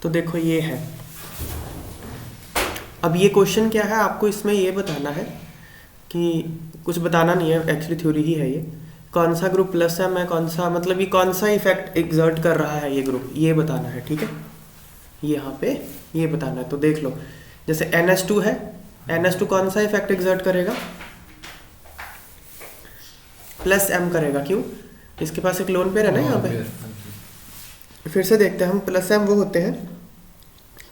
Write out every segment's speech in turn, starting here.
तो देखो ये है। अब ये क्वेश्चन क्या है, आपको इसमें ये बताना है कि कुछ बताना नहीं है, एक्चुअली थ्योरी ही है ये। कौन सा ग्रुप प्लस एम है, कौन सा मतलब ये कौन सा इफेक्ट एग्जर्ट कर रहा है ये ग्रुप, ये बताना है। ठीक है, यहाँ पे ये बताना है। तो देख लो, जैसे NH2 है, NH2 कौन सा इफेक्ट एग्जर्ट करेगा, प्लस एम करेगा। क्यों? इसके पास एक लोन पेयर है ना यहाँ पे। फिर से देखते हैं हम, प्लस एम वो होते हैं,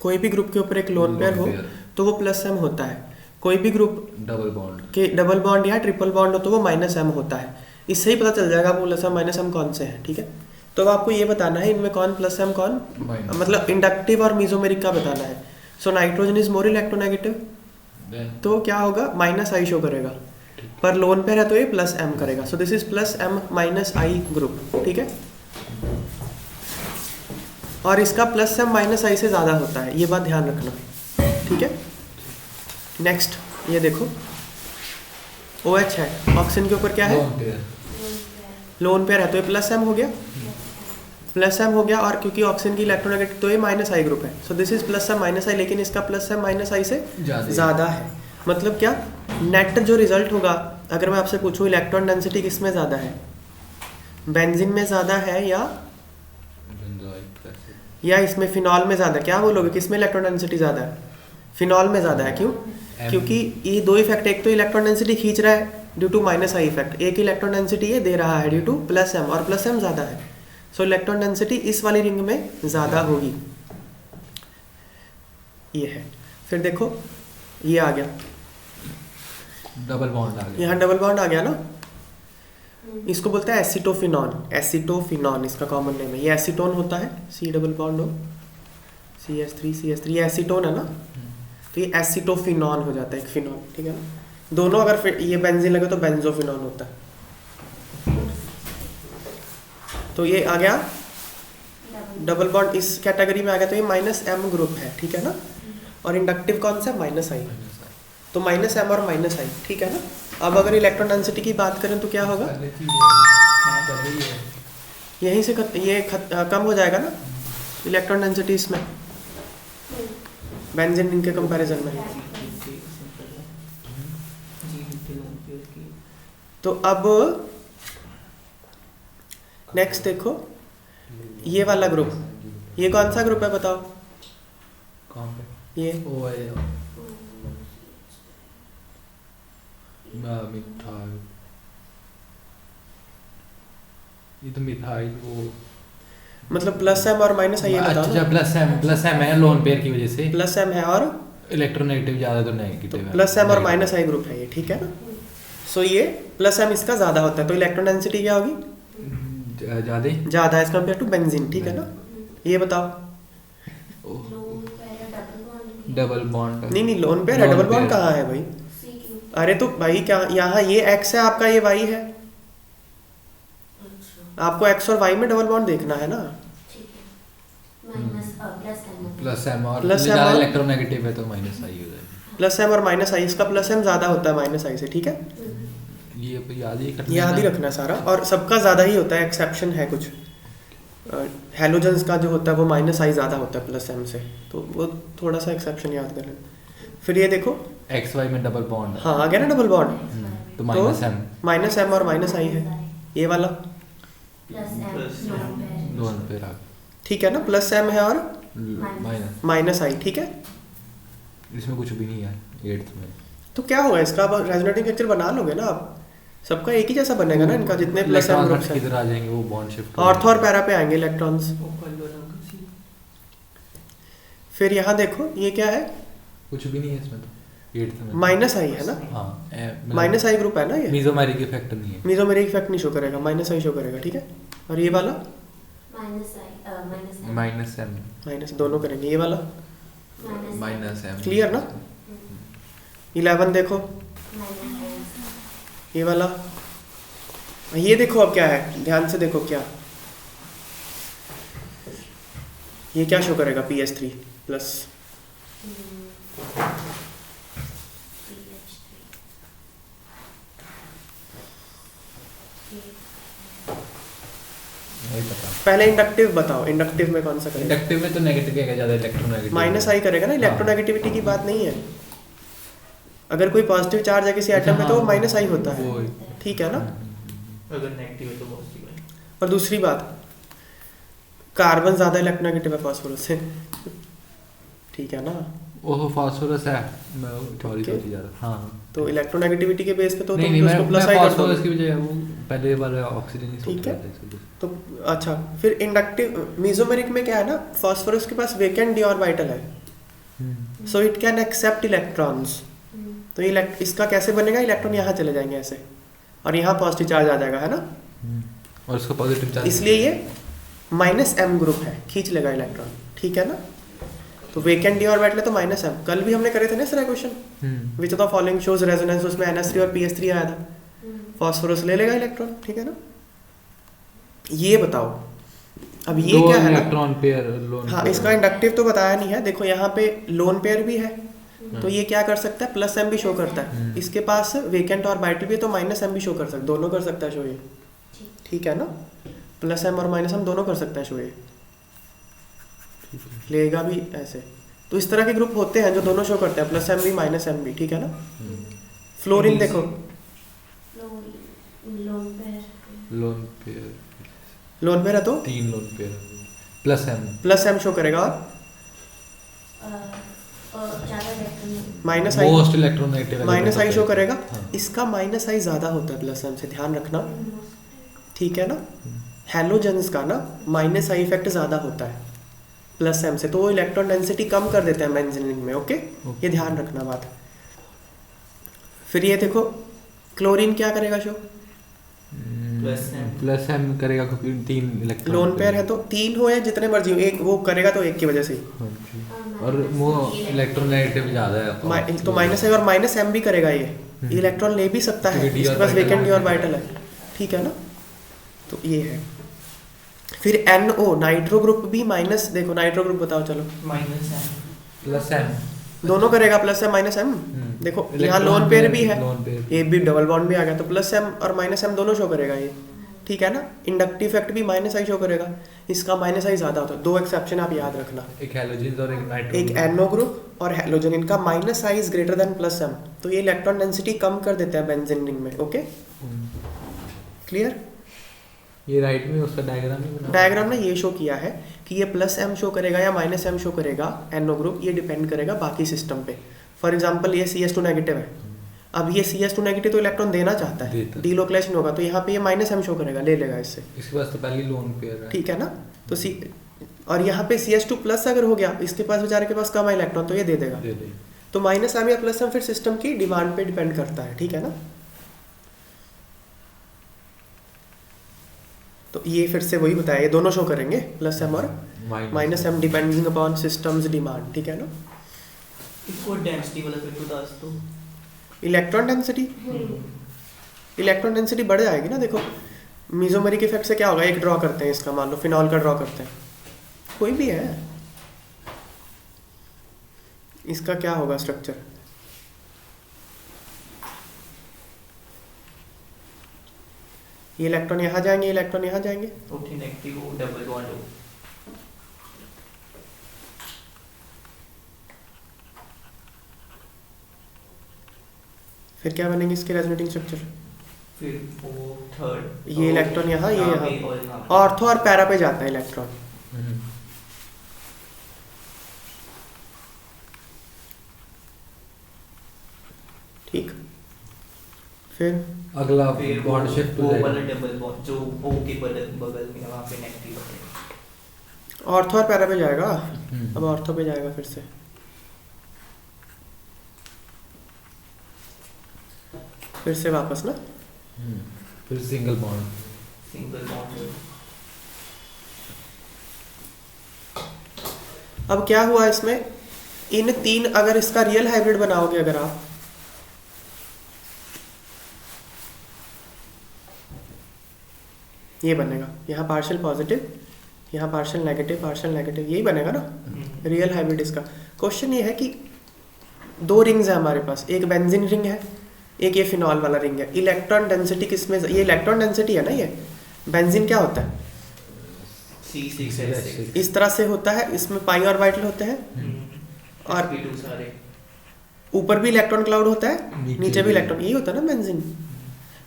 कोई भी ग्रुप के ऊपर एक लोन पेयर हो तो वो प्लस एम होता है। कोई भी ग्रुप डबल बॉन्ड या ट्रिपल बॉन्ड हो तो वो माइनस एम होता है। इससे ही पता चल जाएगा वो प्लस एम माइनस एम कौन से हैं। ठीक है, तो अब आपको ये बताना है इनमें कौन प्लस एम कौन मतलब इंडक्टिव और मीजोमेरिक का बताना है। So nitrogen is more electronegative, तो क्या होगा, माइनस आई शो करेगा, पर लोन पेयर है तो ये प्लस एम करेगा। So this is plus M minus I group. ठीक है, और इसका प्लस एम माइनस आई से ज़्यादा होता है, ये बात ध्यान रखना। ठीक है, नेक्स्ट ये देखो, OH है, ऑक्सीजन के ऊपर क्या है, लोन पेयर है, तो ये प्लस एम हो गया, प्लस एम हो गया। और क्योंकि ऑक्सीजन की इलेक्ट्रोनेगेटिव तो ये माइनस आई ग्रुप है। So this is plus M minus I, लेकिन इसका प्लस एम माइनस आई से ज़्यादा है। मतलब क्या, नेट जो रिजल्ट होगा, अगर मैं आपसे पूछूं इलेक्ट्रॉन डेंसिटी किस में ज़्यादा है, बेंजीन में ज़्यादा है या इसमें फिनॉल में ज़्यादा, क्या बोलोगे, किस में इलेक्ट्रॉन डेंसिटी ज़्यादा है? फिनॉल में ज़्यादा है। क्यों? क्योंकि ये दो इफेक्ट, एक तो इलेक्ट्रॉन डेंसिटी खींच रहा है due to minus I effect, एक इलेक्ट्रॉन डेंसिटी ये दे रहा है ड्यू टू प्लस एम, और प्लस एम ज़्यादा है। सो इलेक्ट्रॉन डेंसिटी इस वाली रिंग में ज़्यादा होगी, ये है। फिर देखो ये आ गया, डबल बॉन्ड आ गया, यहाँ डबल बॉन्ड आ गया ना, इसको बोलते हैं एसिटोफिनॉन। एसिटोफिनॉन इसका कॉमन नेम है। ये एसीटोन होता है, C डबल बॉन्ड हो, CH3 ये एसीटोन है ना, तो ये एसिटोफिनॉन हो जाता है, एक फिनॉल। ठीक है ना, दोनों अगर ये बेंजीन लगे तो बेंजोफिनॉन होता है। तो ये आ गया डबल बॉन्ड, इस कैटेगरी में आ गया, तो ये माइनस एम ग्रुप है। ठीक है ना, और इंडक्टिव कौन सा, माइनस आई, तो माइनस एम और माइनस आई। ठीक है ना, अब अगर इलेक्ट्रॉन डेंसिटी की बात करें तो क्या होगा, यहीं से कम हो जाएगा ना इलेक्ट्रॉन डेंसिटी इसमें, बेंजीन के कंपैरिजन में। तो अब नेक्स्ट देखो, ये वाला ग्रुप, ये कौन सा ग्रुप है बताओ, कौन पे, ये मिथाइल, ये तो मिथाइल वो मतलब प्लस एम और माइनस आई, अच्छा प्लस एम है लोन पेयर की वजह से, प्लस एम है और इलेक्ट्रोनेगेटिव ज़्यादा तो नेगेटिव है, प्लस एम और माइनस आई ग्रुप है ये। ठीक है ना, सो ये प्लस एम इसका ज़्यादा होता है, तो इलेक्ट्रॉन डेंसिटी क्या होगी, ज़्यादा एज कम्पेयर टू बेंजीन। ठीक है ना, ये बताओ, डबल बॉन्ड नहीं लोन पेयर है, डबल बॉन्ड कहाँ है भाई, अरे तो भाई क्या, यहाँ ये एक्स है आपका, ये वाई है, आपको एक्स और वाई में डबल बॉन्ड देखना है ना। प्लस एम और ज़्यादा इलेक्ट्रोनेगेटिव है तो माइनस आई हो जाएगा, प्लस एम और माइनस आई, इसका प्लस एम ज़्यादा होता है माइनस आई से। ठीक है, ये याद ही रखना सारा, और सबका ज़्यादा ही होता है, एक्सेप्शन है कुछ, हेलोजन्स का जो होता है वो माइनस आई ज़्यादा होता है प्लस एम से, तो वो थोड़ा सा एक्सेप्शन याद कर लेना। फिर ये देखो एक्स वाई में डबल बॉन्ड, हाँ आ गया ना डबल बॉन्ड, तो माइनस एम और माइनस आई है, ये वाला लोन पेयर। ठीक है ना, प्लस एम है और माइनस आई। ठीक है, इसमें कुछ भी नहीं है 8th में, तो क्या होगा इसका, अब रेजोनेटिंग स्ट्रक्चर बना लोगे ना आप, सबका एक ही जैसा बनेगा ना इनका, जितने प्लस एम ग्रुप्स हैं किधर आ जाएंगे, वो बॉन्ड शिफ्ट ऑर्थो और पैरा पे आएंगे इलेक्ट्रॉन्स। फिर यहाँ देखो ये क्या है, कुछ भी नहीं है इसमें, तो 8th में माइनस आई है ना, हाँ माइनस आई ग्रुप है ना, ये मीजोमेरिक इफेक्ट नहीं है, मीजोमेरिक इफेक्ट नहीं शो करेगा, माइनस आई शो करेगा। ठीक है, और ये वाला माइनस एम, माइनस, दोनों करेंगे, ये वाला माइनस एम, क्लियर ना। 11 देखो, ये वाला, ये देखो अब क्या है, ध्यान से देखो क्या, ये क्या शो करेगा, PS3 प्लस, वही पता। पहले इंडक्टिव बताओ, इंडक्टिव में कौन सा करेगा? इंडक्टिव में तो नेगेटिव का ज़्यादा इलेक्ट्रोनेगेटिव माइनस आई करेगा ना, इलेक्ट्रोनेगेटिविटी की बात नहीं है। अगर कोई पॉजिटिव चार्ज है किसी एटम में तो वो माइनस आई होता है, ठीक है ना। अगर नेगेटिव है तो पॉजिटिव है। और दूसरी बात, कार्बन ज्यादा इलेक्ट्रोनेगेटिव है फास्फोरस से, ठीक है ना। ओह फास्फोरस है, मैं थ्योरी सोची जा रहा। हाँ तो इलेक्ट्रोनेगेटिविटी के बेस पे तो नहीं, तुम उसको प्लस आई कर फास्फोरस दो, की बजाय वो पहले बार ऑक्सीजन ही ठीक सोच है। रहा था इसकी वजह से। तो अच्छा, फिर इंडक्टिव मेसोमेरिक में क्या है ना, फास्फोरस के पास वेकेंट डी ऑर्बिटल है, so it can accept electrons. तो ये इसका कैसे बनेगा, इलेक्ट्रॉन यहाँ चले जाएंगे ऐसे, और यहाँ पॉजिटिव चार्ज आ जाएगा, है ना। और इसका पॉजिटिव चार्ज, इसलिए ये -m ग्रुप है, खींच लेगा इलेक्ट्रॉन, ठीक है ना। तो वेकेंट डी ऑर्बिटल है तो -m। कल भी हमने करे थे ना sir question, which of the following shows resonance, उसमें NS3 और PS3 आया था, फास्फोरस ले लेगा इलेक्ट्रॉन, ठीक है ना। ये बताओ अब ये क्या है ना, इलेक्ट्रॉन पेयर लोन। हाँ, इसका इंडक्टिव तो बताया नहीं है, देखो यहाँ पे लोन पेयर भी है, तो ये क्या कर सकता है, +m भी शो करता है। इसके पास वेकेंट ऑर्बिटल भी है तो -m भी शो कर सकता है, दोनों कर सकता है शो ये, ठीक है ना। +m और -m दोनों कर सकता है शो ये, लेगा भी ऐसे। तो इस तरह के ग्रुप होते हैं जो दोनों शो करते हैं, +m भी -m भी, ठीक है ना। फ्लोरीन देखो, लोन पेयर लोन पेयर है तो 3 लोन पेयर +m शो करेगा, और -i most electronegative -i show करेगा। हाँ। इसका -i ज्यादा होता है +m से, ध्यान रखना, ठीक है ना। हैलोजेंस का ना -i इफेक्ट ज्यादा होता है +m से, तो वो इलेक्ट्रॉन डेंसिटी कम कर देते हैं बेंजीन में, ओके। ये ध्यान रखना बात। फिर ये देखो क्लोरीन क्या करेगा शो, +m करेगा क्योंकि 3 इलेक्ट्रॉन लोन पेयर है तो 3 हो या जितने मर्जी हो, एक वो करेगा तो एक की वजह से ही। और वो इलेक्ट्रोनेगेटिव ज्यादा है तो -i और -m भी करेगा ये इलेक्ट्रॉन ले भी सकता है, क्योंकि इसके पास वेकेंट डी ऑर्बिटल है, ठीक है ना। तो ये है। फिर NO नाइट्रो ग्रुप भी माइनस, देखो नाइट्रो ग्रुप बताओ चलो, +m दोनों करेगा +m -m। देखो यहाँ लोन पेयर भी है, ये भी डबल बॉन्ड भी आ गया, तो +m और -m दोनों शो करेगा ये, ठीक है ना। इंडक्टिव इफेक्ट भी -i शो करेगा, इसका -i ज्यादा होता है। 2 एक्सेप्शन आप याद रखना, एक हैलोजन और एक नाइट्रोजन, एक NO ग्रुप और हैलोजन, इनका -i is greater than +m, तो ये इलेक्ट्रॉन डेंसिटी कम कर देते हैं बेंजीन रिंग में, ओके क्लियर। ये राइट में उसका डायग्राम ही बना, डायग्राम ने ये शो किया है कि ये +m शो करेगा या -m शो करेगा NO ग्रुप, ये डिपेंड करेगा बाकी सिस्टम पे। फॉर एग्जांपल ये CS2 नेगेटिव है, अब ये CS2 नेगेटिव तो इलेक्ट्रॉन देना चाहता है, डीलोकेलाइजेशन होगा, तो यहाँ पे ये -m शो करेगा, ले लेगा इससे, इसके पास तो पहले लोन पेयर है, ठीक है ना। तो और यहाँ पे CS2+ अगर हो गया, इसके पास बेचारे के पास कम है इलेक्ट्रॉन, तो ये दे देगा। तो -m या +m फिर सिस्टम की डिमांड पे डिपेंड करता है, ठीक है ना। तो ये फिर से वही बताया, ये दोनों शो करेंगे +m और -m depending upon systems demand, ठीक है ना। इसको डेंसिटी वाला फिर तो दास तो इलेक्ट्रॉन डेंसिटी बढ़ जाएगी ना। देखो मेसोमेरिक इफेक्ट से क्या होगा, एक ड्रॉ करते हैं इसका, मान लो फिनॉल का ड्रॉ करते हैं, कोई भी है, इसका क्या होगा स्ट्रक्चर, ये इलेक्ट्रॉन यहाँ जाएंगे, इलेक्ट्रॉन यहाँ जाएंगे, प्रोटीन एक्टिव हो, डबल बॉन्ड हो, फिर क्या बनेंगे इसके रेजोनेटिंग स्ट्रक्चर, फिर वो थर्ड, ये इलेक्ट्रॉन यहाँ, ये यहाँ, यहाँ ऑर्थो और पैरा पे जाता है इलेक्ट्रॉन, ठीक। फिर अगला फिर बॉन्ड शिफ्ट हो वो जाएगा, वाला डबल बॉन्ड जो O के बगल में वहाँ पे नेगेटिव है, ऑर्थो और पैरा पे जाएगा, अब ऑर्थो पे जाएगा फिर से, फिर से वापस ना, फिर सिंगल बॉन्ड, सिंगल बॉन्ड। अब क्या हुआ इसमें, इन 3 अगर इसका रियल हाइब्रिड बनाओगे अगर आप, ये बनेगा, यहाँ पार्शियल पॉजिटिव, यहाँ पार्शियल नेगेटिव, यही बनेगा ना रियल हाइब्रिड इसका। क्वेश्चन ये है कि 2 रिंग्स है हमारे पास, एक बेंजीन रिंग है, एक ये फिनॉल वाला रिंग है, इलेक्ट्रॉन डेंसिटी किसमें, ये इलेक्ट्रॉन डेंसिटी है ना, ये बेंजीन क्या होता है, C6H6 इस तरह से होता है, इसमें पाई ऑर्बिटल होते हैं और sp2 सारे ऊपर भी इलेक्ट्रॉन क्लाउड होता है, नीचे भी भी। इलेक्ट्रॉन, यही होता है ना बेंजीन।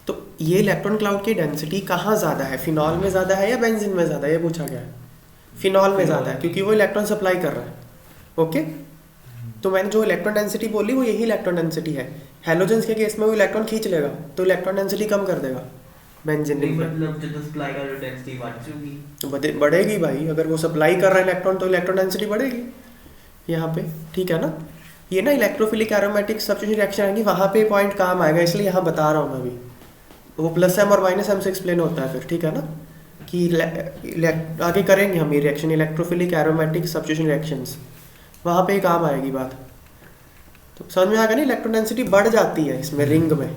तो ये इलेक्ट्रॉन क्लाउड की डेंसिटी कहाँ ज़्यादा है, फिनॉल में ज़्यादा है या बेंजीन में ज़्यादा है, ये पूछा गया है। फिनॉल में ज़्यादा है क्योंकि वो इलेक्ट्रॉन सप्लाई कर रहा है। ओके, तो मैंने जो इलेक्ट्रॉन डेंसिटी बोली वो यही इलेक्ट्रॉन डेंसिटी है। हैलोजेंस के केस में वो इलेक्ट्रॉन खींच लेगा तो इलेक्ट्रॉन डेंसिटी कम कर देगा बेंजीन में। मतलब जब सप्लाई का डेंसिटी बढ़ जाएगी तो बढ़ेगी भाई, अगर वो सप्लाई कर रहा है इलेक्ट्रॉन तो इलेक्ट्रॉन डेंसिटी बढ़ेगी यहाँ पे, ठीक है ना। ये ना इलेक्ट्रोफिलिक एरोमेटिक सब्स्टिट्यूशन रिएक्शन आएंगी, वहाँ पे पॉइंट काम आएगा, इसलिए यहाँ बता रहा हूँ मैं अभी। वो प्लस एम और माइनस एम से एक्सप्लेन होता है फिर, ठीक है ना, कि आगे करेंगे हम ये reaction electrophilic aromatic substitution reactions, वहाँ पे काम आएगी बात। तो समझ में आ गया ना, इलेक्ट्रॉन डेंसिटी बढ़ जाती है इसमें रिंग में।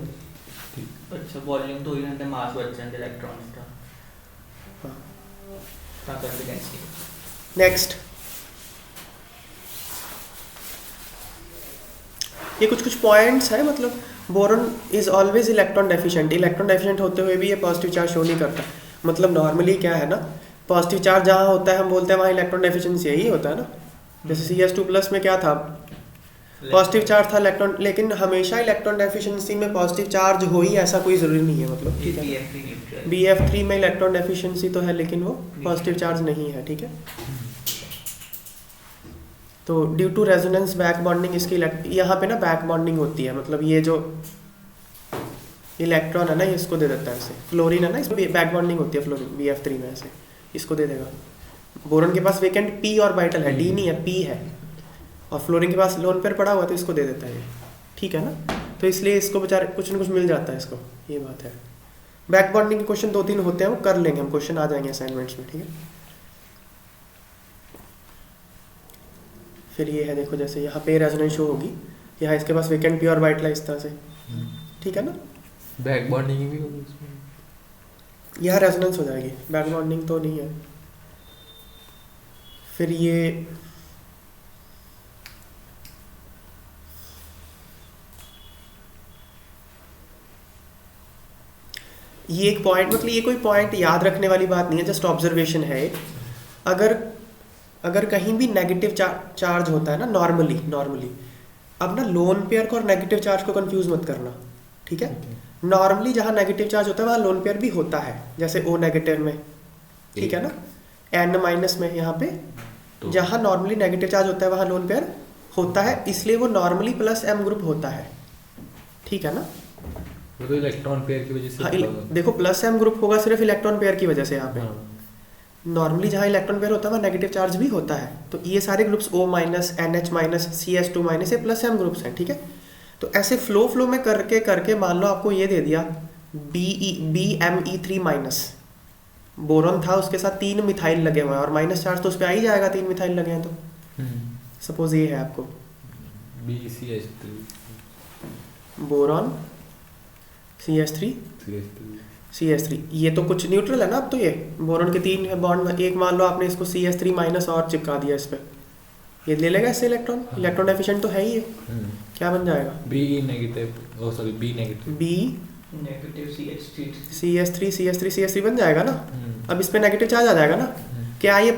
अच्छा वॉल्यूम तो इनते मास बच्चन इलेक्ट्रॉन्स का हाँ। ताकत डेंसिटी। नेक्स्ट, ये कुछ पॉइंट्स है, मतलब boron is always electron deficient. Electron deficient होते हुए भी ये पॉजिटिव चार्ज शो नहीं करता। मतलब नॉर्मली क्या है ना, पॉजिटिव चार्ज जहाँ होता है हम बोलते हैं वहाँ इलेक्ट्रॉन डेफिशिएंसी यही होता है ना। जैसे CS2+ में क्या था, पॉजिटिव चार्ज था इलेक्ट्रॉन, लेकिन हमेशा इलेक्ट्रॉन डेफिशिएंसी में पॉजिटिव चार्ज हो ही ऐसा कोई ज़रूरी नहीं है। मतलब ठीक है, BF3 में इलेक्ट्रॉन डेफिशिएंसी तो है लेकिन वो पॉजिटिव चार्ज नहीं है, ठीक है। तो due to resonance back bonding इसकी यहाँ पे ना बैक बॉन्डिंग होती है, मतलब ये जो इलेक्ट्रॉन है ना ये इसको दे देता है ऐसे, फ्लोरीन है ना इसमें बैक बॉन्डिंग होती है, फ्लोरीन BF3 में ऐसे इसको दे देगा। बोरॉन के पास वेकेंट p ऑर्बिटल है, d नहीं है p है, और फ्लोरीन के पास लोन पेयर पड़ा हुआ तो इसको दे देता है ये, ठीक है ना। तो इसलिए इसको बेचारे कुछ ना कुछ मिल जाता है इसको, ये बात है। बैक बॉन्डिंग के क्वेश्चन 2-3 होते हैं, वो कर लेंगे हम, क्वेश्चन आ जाएंगे असाइनमेंट्स में, ठीक है। फिर ये है देखो, जैसे यहाँ पे रेजोनेंस शो होगी, यहाँ इसके पास वेकेंट p ऑर्बिटल है इस तरह से, ठीक है ना। बैक बॉन्डिंग भी होगी इसमें, यहाँ रेजोनेंस हो जाएगी, बैक बॉन्डिंग तो नहीं है। फिर ये एक पॉइंट, मतलब ये कोई पॉइंट याद रखने वाली बात नहीं है, जस्ट ऑब्जर्वेशन है। अगर कहीं भी नेगेटिव चार्ज होता है ना नॉर्मली, अब ना लोन पेयर को और नेगेटिव चार्ज को कंफ्यूज मत करना, ठीक है। नॉर्मली जहाँ नेगेटिव चार्ज होता है वहाँ लोन पेयर भी होता है, जैसे O नेगेटिव में, ठीक है ना, N- में यहाँ पे तो जहाँ नॉर्मली नेगेटिव चार्ज होता है वहाँ लोन पेयर होता है, इसलिए वो नॉर्मली +m ग्रुप होता है, ठीक है ना। वो तो इलेक्ट्रॉन पेयर की वजह से हाँ, देखो +m ग्रुप होगा सिर्फ इलेक्ट्रॉन पेयर की वजह से यहाँ पे। हाँ। नॉर्मली जहाँ इलेक्ट्रॉन पेयर होता है वहाँ नेगेटिव चार्ज भी होता है, तो ये सारे ग्रुप्स O-, NH-, CS2- ये +m ग्रुप्स हैं, ठीक है। तो ऐसे फ्लो में करके मान लो आपको ये दे दिया BME3-, बोरॉन था उसके साथ 3 मिथाइल लगे हुए हैं और माइनस चार्ज तो उस पर आ ही जाएगा, 3 मिथाइल लगे हैं तो। सपोज ये है आपको BCH3 बोरॉन CH3, ये तो कुछ न्यूट्रल है ना। अब तो ये बोरॉन के 3 बॉन्ड, एक मान लो आपने इसको CH3- और चिपका दिया इस पर, ये ले लेगा इससे इलेक्ट्रॉन, इलेक्ट्रॉन डेफिशिएंट तो है ही है। क्या बन जाएगा, B negative B negative CH3 बन जाएगा ना। अब इस पे नेगेटिव चार्ज आ जाएगा ना। क्या ये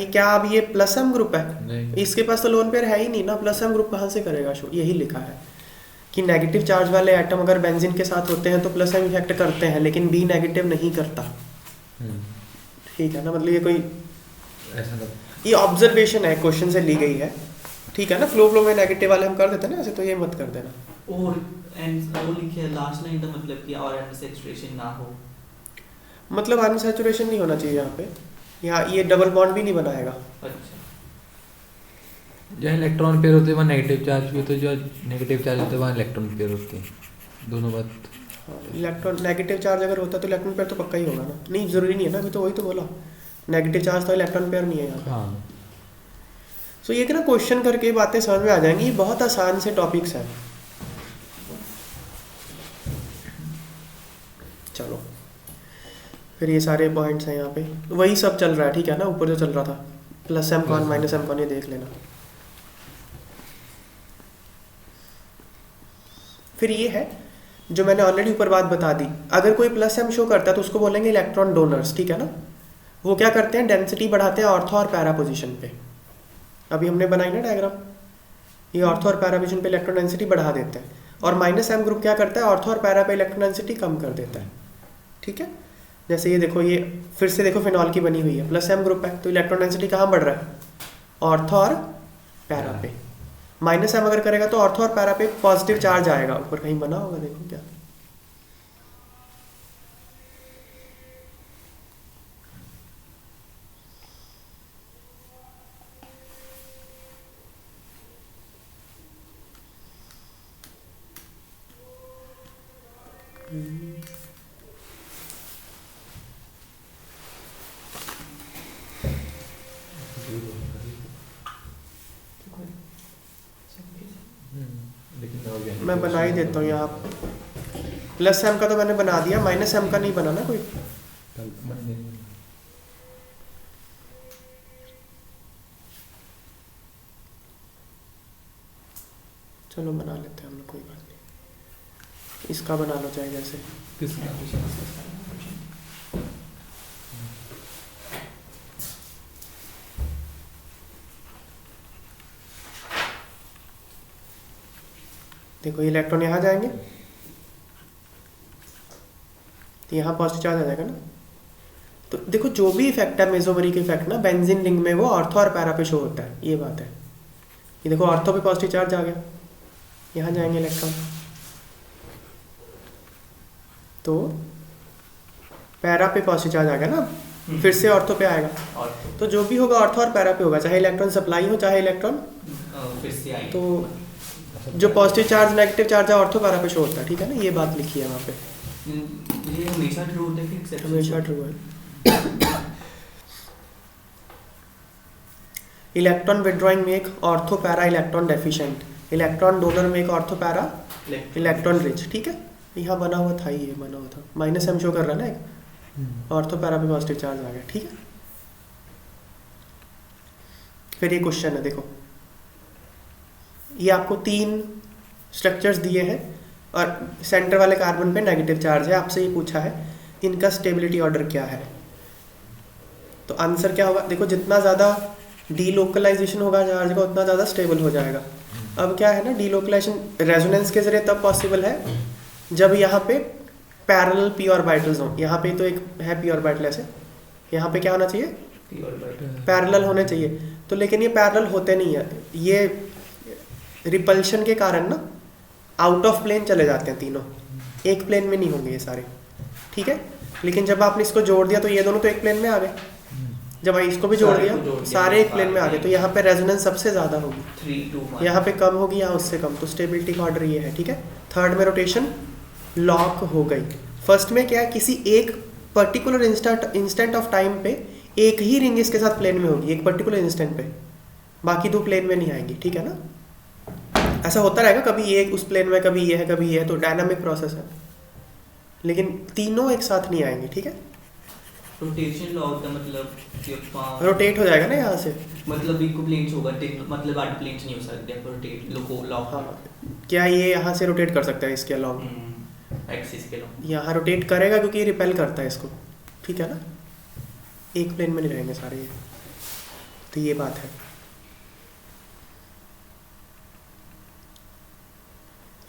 क्या अब ये +m ग्रुप है, नहीं। इसके पास तो लोन पेयर है ही नहीं ना, +m ग्रुप कहाँ से करेगा शो। यही लिखा है कि नेगेटिव चार्ज वाले एटम अगर बेंजीन के साथ होते हैं तो +m इफेक्ट करते हैं, लेकिन B नेगेटिव नहीं करता, ठीक है ना। मतलब ये कोई ऐसा तो ये ऑब्जर्वेशन है, क्वेश्चन से ली गई है, ठीक है ना। फ्लो में नेगेटिव वाले हम कर देते हैं ना ऐसे, तो ये मत कर देना। और एंड वो लिखे लास्ट लाइन का मतलब कि और अनसैचुरेशन ना हो, मतलब अनसैचुरेशन नहीं होना चाहिए यहाँ पे, यहाँ ये डबल बॉन्ड भी नहीं बनाएगा। अच्छा जहाँ इलेक्ट्रॉन पेयर होते हैं वहाँ नेगेटिव चार्ज भी होते हैं, जो नेगेटिव चार्ज होते हैं वहाँ इलेक्ट्रॉन पेयर होते हैं, दोनों बात। इलेक्ट्रॉन नेगेटिव चार्ज अगर होता है तो इलेक्ट्रॉन पेयर तो पक्का ही होगा ना, नहीं जरूरी नहीं है ना, अभी तो वही तो बोला, नेगेटिव चार्ज तो इलेक्ट्रॉन पेयर नहीं है यहाँ। हाँ सो ये कि ना क्वेश्चन करके बातें समझ में आ जाएंगी, ये बहुत आसान से टॉपिक्स हैं। चलो फिर ये सारे पॉइंट्स हैं यहाँ पे, वही सब चल रहा है, ठीक है ना। ऊपर जो चल रहा था +m कौन -m कौन, ये देख लेना। फिर ये है जो मैंने ऑलरेडी ऊपर बात बता दी, अगर कोई +m शो करता है तो उसको बोलेंगे इलेक्ट्रॉन डोनर्स, ठीक है ना। वो क्या करते हैं, डेंसिटी बढ़ाते हैं ऑर्थो और पैरा पोजीशन पे। अभी हमने बनाई ना डायग्राम, ये ऑर्थो और पैरा पोजीशन पे इलेक्ट्रॉन डेंसिटी बढ़ा देते हैं, और -m ग्रुप क्या करता है, ऑर्थो और पैरा पे इलेक्ट्रॉन डेंसिटी कम कर देता है। ठीक है, जैसे ये देखो, ये फिर से देखो फिनॉल की बनी हुई है, +m ग्रुप है, तो इलेक्ट्रॉन डेंसिटी कहाँ बढ़ रहा है, ऑर्थो और पैरा पे। -m अगर करेगा तो ऑर्थो और पैरा पे पॉजिटिव चार्ज आएगा, ऊपर कहीं बना होगा, देखो क्या। मैं बना ही देता हूँ यहाँ, +m का तो मैंने बना दिया, -m का नहीं बना ना कोई। चलो बना लेते हैं हम लोग, कोई बात नहीं, इसका बना लो चाहे जैसे। देखो ये इलेक्ट्रॉन यहाँ जाएंगे तो यहाँ पॉजिटिव चार्ज आ जाएगा ना। तो देखो जो भी इफेक्ट है मेसोमेरिक इफेक्ट ना, बेंजीन रिंग में वो ऑर्थो और पैरा पे शो होता है, ये बात है। ये देखो ऑर्थो पे पॉजिटिव चार्ज आ गया, यहाँ जाएंगे इलेक्ट्रॉन, तो पैरा पे पॉजिटिव चार्ज आ गया ना, फिर से ऑर्थो पे आएगा। तो जो भी होगा ऑर्थो और पैरा पे होगा, चाहे इलेक्ट्रॉन सप्लाई हो चाहे इलेक्ट्रॉन फिर से आएंगे। तो जो पॉजिटिव चार्ज नेगेटिव चार्ज है ऑर्थो पैरा पे शो होता है। ठीक है ना, ये बात लिखी है वहाँ पे, ये हमेशा ट्रू होता है कि एक्सेप्शन? हमेशा ट्रू है। Electron withdrawing make ortho para electron deficient, electron donor make ortho para electron rich. ठीक है, यहाँ बना हुआ था, ये बना हुआ था, -m शो कर रहा है ना, एक ऑर्थो पैरा पे पॉजिटिव चार्ज आ गया। ठीक है, फिर ये क्वेश्चन है, देखो ये आपको 3 स्ट्रक्चर्स दिए हैं और सेंटर वाले कार्बन पे नेगेटिव चार्ज है, आपसे ये पूछा है इनका स्टेबिलिटी ऑर्डर क्या है। तो आंसर क्या होगा, देखो जितना ज़्यादा डीलोकलाइजेशन होगा चार्ज का उतना ज़्यादा स्टेबल हो जाएगा। अब क्या है ना, डीलोकलाइजेशन रेजोनेंस के जरिए तब पॉसिबल है जब यहाँ पे पैरेलल p ऑर्बिटल्स हों। यहाँ पे तो एक है p ऑर्बिटल ऐसे, यहाँ पे क्या होना चाहिए, पैरेलल होने चाहिए। तो लेकिन ये पैरेलल होते नहीं है, ये रिपल्शन के कारण ना आउट ऑफ प्लेन चले जाते हैं तीनों, एक प्लेन में नहीं होंगे ये सारे। ठीक है, लेकिन जब आपने इसको जोड़ दिया तो ये दोनों तो एक प्लेन में आ गए, जब इसको भी जोड़ दिया सारे एक प्लेन में आ गए, तो यहाँ पे रेजोनेंस सबसे ज़्यादा होगी, 3 2 1 यहाँ पे कम होगी, यहाँ उससे कम। तो स्टेबिलिटी का ऑर्डर ये है। ठीक है, थर्ड में रोटेशन लॉक हो गई। फर्स्ट में क्या है, किसी एक पर्टिकुलर इंस्टेंट ऑफ टाइम पे एक ही रिंग इसके साथ प्लेन में होगी, एक पर्टिकुलर इंस्टेंट पे, बाकी 2 प्लेन में नहीं आएंगी। ठीक है ना, ऐसा होता रहेगा, कभी ये उस प्लेन में, कभी ये है, कभी ये है, तो डायनामिक प्रोसेस है, लेकिन तीनों एक साथ नहीं आएंगी। ठीक है, रोटेशन लॉ का मतलब कि रोटेट हो जाएगा ना यहाँ से, मतलब इक्विवेलेंस होगा, मतलब आठ प्लेन्स नहीं हो सकते, रोटेट लोको लॉक। हाँ, क्या ये यहाँ से रोटेट कर सकता है इसके अलॉन्ग, एक्सिस के लॉक यहाँ रोटेट करेगा क्योंकि ये रिपेल करता है इसको। ठीक है ना, एक प्लेन में नहीं रहेंगे सारे ये, तो ये बात है।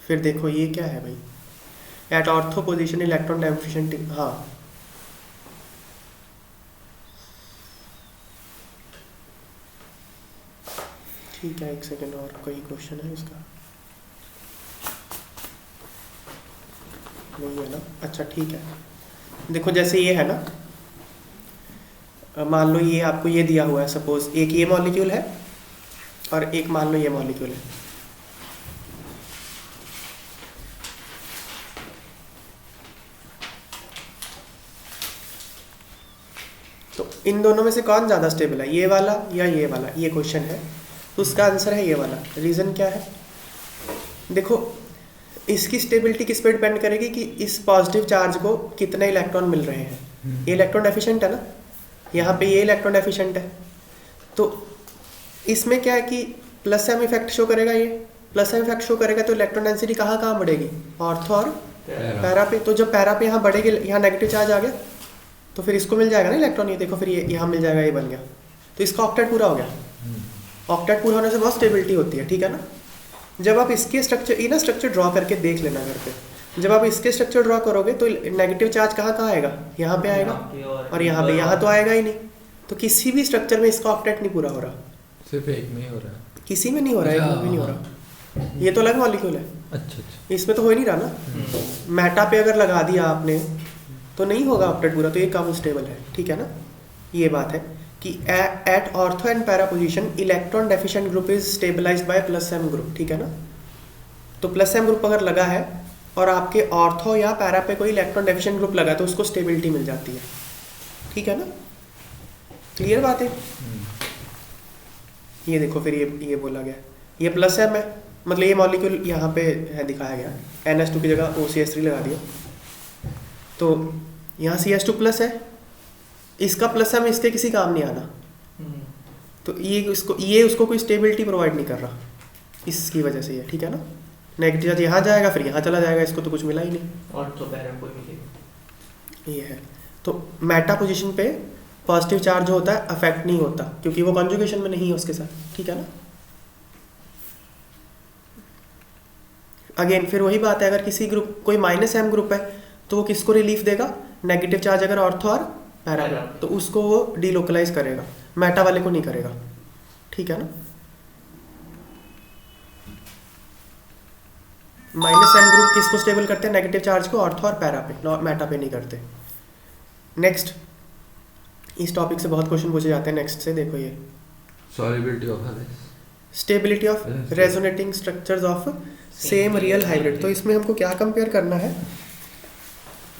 फिर देखो ये क्या है भाई, at ortho position electron deficient. हाँ, ठीक है, एक सेकेंड, और कोई क्वेश्चन है इसका? नहीं है ना, अच्छा ठीक है। देखो जैसे ये है ना, मान लो ये आपको ये दिया हुआ है, सपोज एक ये मॉलिक्यूल है और एक मान लो ये मॉलिक्यूल है। तो इन दोनों में से कौन ज़्यादा स्टेबल है, ये वाला या ये वाला, ये क्वेश्चन है। तो उसका आंसर है ये वाला। रीज़न क्या है, देखो इसकी स्टेबिलिटी किस पे डिपेंड करेगी कि इस पॉजिटिव चार्ज को कितने इलेक्ट्रॉन मिल रहे हैं। ये इलेक्ट्रॉन डेफिशिएंट है ना, यहाँ पे ये इलेक्ट्रॉन डेफिशिएंट है, तो इसमें क्या है कि +m इफेक्ट शो करेगा, ये +m इफेक्ट शो करेगा, तो इलेक्ट्रॉन डेंसिटी कहाँ बढ़ेगी, ऑर्थो और पैरा पे। तो जब पैरा पे यहाँ बढ़ेगी, यहाँ नेगेटिव चार्ज आ गया, तो फिर इसको मिल जाएगा ना इलेक्ट्रॉन, ये देखो फिर ये यहाँ मिल जाएगा, ये बन गया, तो इसका ऑक्टेट पूरा हो गया। ऑक्टेट पूरा होने से बहुत स्टेबिलिटी होती है, ठीक है ना। जब आप इसके स्ट्रक्चर, ये ना स्ट्रक्चर ड्रॉ करके देख लेना घर पे, जब आप इसके स्ट्रक्चर ड्रॉ करोगे तो नेगेटिव चार्ज कहाँ आएगा, यहाँ पे आएगा, और यहाँ पे, यहाँ तो आएगा ही नहीं। तो किसी भी स्ट्रक्चर में इसका ऑक्टेट नहीं पूरा हो रहा, सिर्फ एक में ही हो रहा है, किसी में नहीं हो रहा है, एक में भी नहीं हो रहा। ये तो अलग मॉलिक्यूल है, अच्छा, इसमें तो हो ही नहीं रहा ना। मैटा पे अगर लगा दिया आपने तो नहीं होगा ऑक्टेट पूरा, तो ये कम स्टेबल है, ठीक है ना। ये बात है कि at ortho and para position electron deficient group is stabilized by plus M group, ठीक है ना। तो प्लस एम ग्रुप अगर लगा है और आपके ऑर्थो या पैरा पे कोई इलेक्ट्रॉन डेफिशिएंट ग्रुप लगा है तो उसको स्टेबिलिटी मिल जाती है, ठीक है ना। क्लियर बात है। ये देखो फिर ये बोला गया, ये प्लस एम है, मतलब ये मॉलिक्यूल यहाँ पे है दिखाया गया, NH2 की जगह OCH3 लगा दिया, तो यहाँ CH2 प्लस है, इसका प्लस एम इसके किसी काम नहीं आना, तो ये उसको कोई स्टेबिलिटी प्रोवाइड नहीं कर रहा, इसकी वजह से ये, ठीक है ना। नेगेटिव चार्ज यहाँ जाएगा फिर यहाँ चला जाएगा, इसको तो कुछ मिला ही नहीं, और तो पैरा कोई मिलेगा। ये है। तो मेटा पोजीशन पे पॉजिटिव चार्ज जो होता है अफेक्ट नहीं होता, क्योंकि वो कॉन्जुगेशन में नहीं है उसके साथ, ठीक है ना। अगेन फिर वही बात है, अगर किसी ग्रुप कोई -m ग्रुप है तो वो किसको रिलीफ देगा, नेगेटिव चार्ज अगर ऑर्थो और पैरा, तो उसको वो डीलोकलाइज करेगा, मेटा वाले को नहीं करेगा, ठीक है ना। -m ग्रुप किसको स्टेबल करते हैं, नेगेटिव चार्ज को, ऑर्थो और पैरा पे, मेटा पे नहीं करते। नेक्स्ट, इस टॉपिक से बहुत क्वेश्चन पूछे जाते हैं। नेक्स्ट से देखो, ये solubility of stability of resonating structures of same real hybrid. तो इसमें हमको क्या कंपेयर करना है,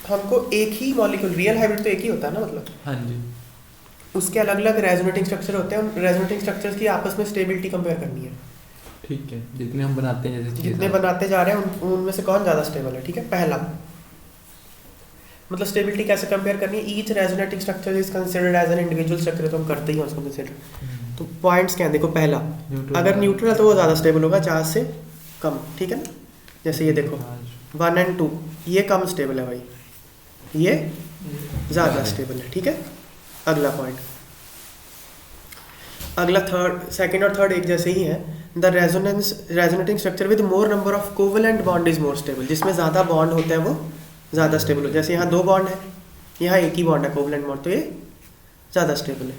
हमको एक ही मॉलिक्यूल, रियल हाइब्रिड तो एक ही होता है ना, मतलब हाँ जी, उसके अलग अलग रेजोनेटिंग स्ट्रक्चर होते हैं, उन रेजोनेटिंग स्ट्रक्चर्स की आपस में स्टेबिलिटी कंपेयर करनी है, ठीक है। जितने हम बनाते हैं, जैसे जितने बनाते जा रहे हैं उनमें से कौन ज़्यादा स्टेबल है, ठीक है। पहला मतलब स्टेबिलिटी कैसे कंपेयर करनी है, each resonating structure is considered as an individual structure, तो हम करते ही हैं उसको कंसिडर। तो पॉइंट्स क्या हैं, देखो पहला, अगर न्यूट्रल है तो वो ज़्यादा स्टेबल होगा चार्ज से कम, ठीक है ना। जैसे ये देखो 1 और 2, ये कम स्टेबल है भाई, ये ज़्यादा स्टेबल है, ठीक है। अगला पॉइंट, अगला थर्ड, सेकंड और थर्ड एक जैसे ही है। The resonating structure with more number of covalent bond is more stable, जिसमें ज़्यादा बॉन्ड होते हैं वो ज़्यादा स्टेबल हो। जैसे यहाँ 2 बॉन्ड है, यहाँ एक ही बॉन्ड है कोवेलेंट बॉन्ड, तो ये ज़्यादा स्टेबल है।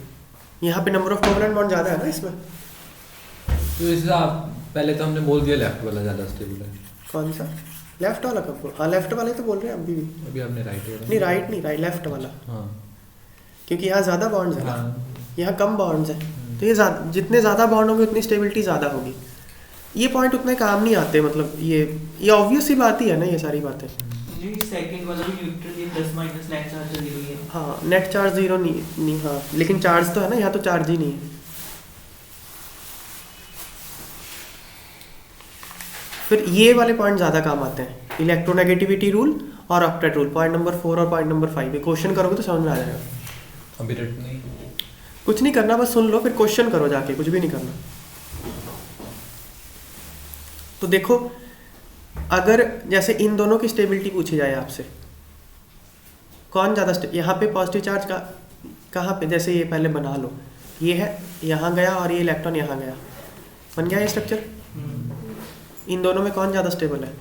यहाँ पे नंबर ऑफ कोवेलेंट बॉन्ड ज़्यादा है ना इसमें, तो इससे आप पहले तो हमने बोल दिया लेफ्ट वाला ज़्यादा स्टेबल है। कौन सा लेफ्ट वाला, कब? हाँ लेफ्ट वाले तो बोल रहे हैं अभी भी, अभी आपने राइट वाला नहीं राइट नहीं, राइट लेफ्ट वाला, हाँ, क्योंकि यहाँ ज़्यादा बॉन्ड्स है ना, हाँ, यहाँ कम बॉन्ड्स है, तो ये जितने ज़्यादा बॉन्ड होंगे उतनी स्टेबिलिटी ज़्यादा होगी। ये पॉइंट उतने काम नहीं आते, मतलब ये ऑब्वियस ही बात ही है ना, ये सारी बातें। जी सेकंड वाला भी न्यूट्रल, ये प्लस माइनस नेट चार्ज 0 ही है। हाँ नेट चार्ज 0 नहीं, हाँ लेकिन चार्ज तो है ना, यहाँ तो चार्ज ही नहीं है। फिर ये वाले पॉइंट ज़्यादा काम आते हैं, इलेक्ट्रोनेगेटिविटी रूल और ऑक्टेट रूल, पॉइंट नंबर 4 और पॉइंट नंबर 5। ये क्वेश्चन करोगे तो समझ में आ जाएगा। अभी रट नहीं, कुछ नहीं करना, बस सुन लो फिर क्वेश्चन करो जाके, कुछ भी नहीं करना। तो देखो, अगर जैसे इन दोनों की स्टेबिलिटी पूछी जाए आपसे, कौन ज़्यादा यहाँ पे पॉजिटिव चार्ज का कहाँ पे, जैसे ये पहले बना लो, ये है यहाँ गया और ये इलेक्ट्रॉन यहाँ गया, बन गया ये स्ट्रक्चर। इन दोनों में कौन ज़्यादा स्टेबल है?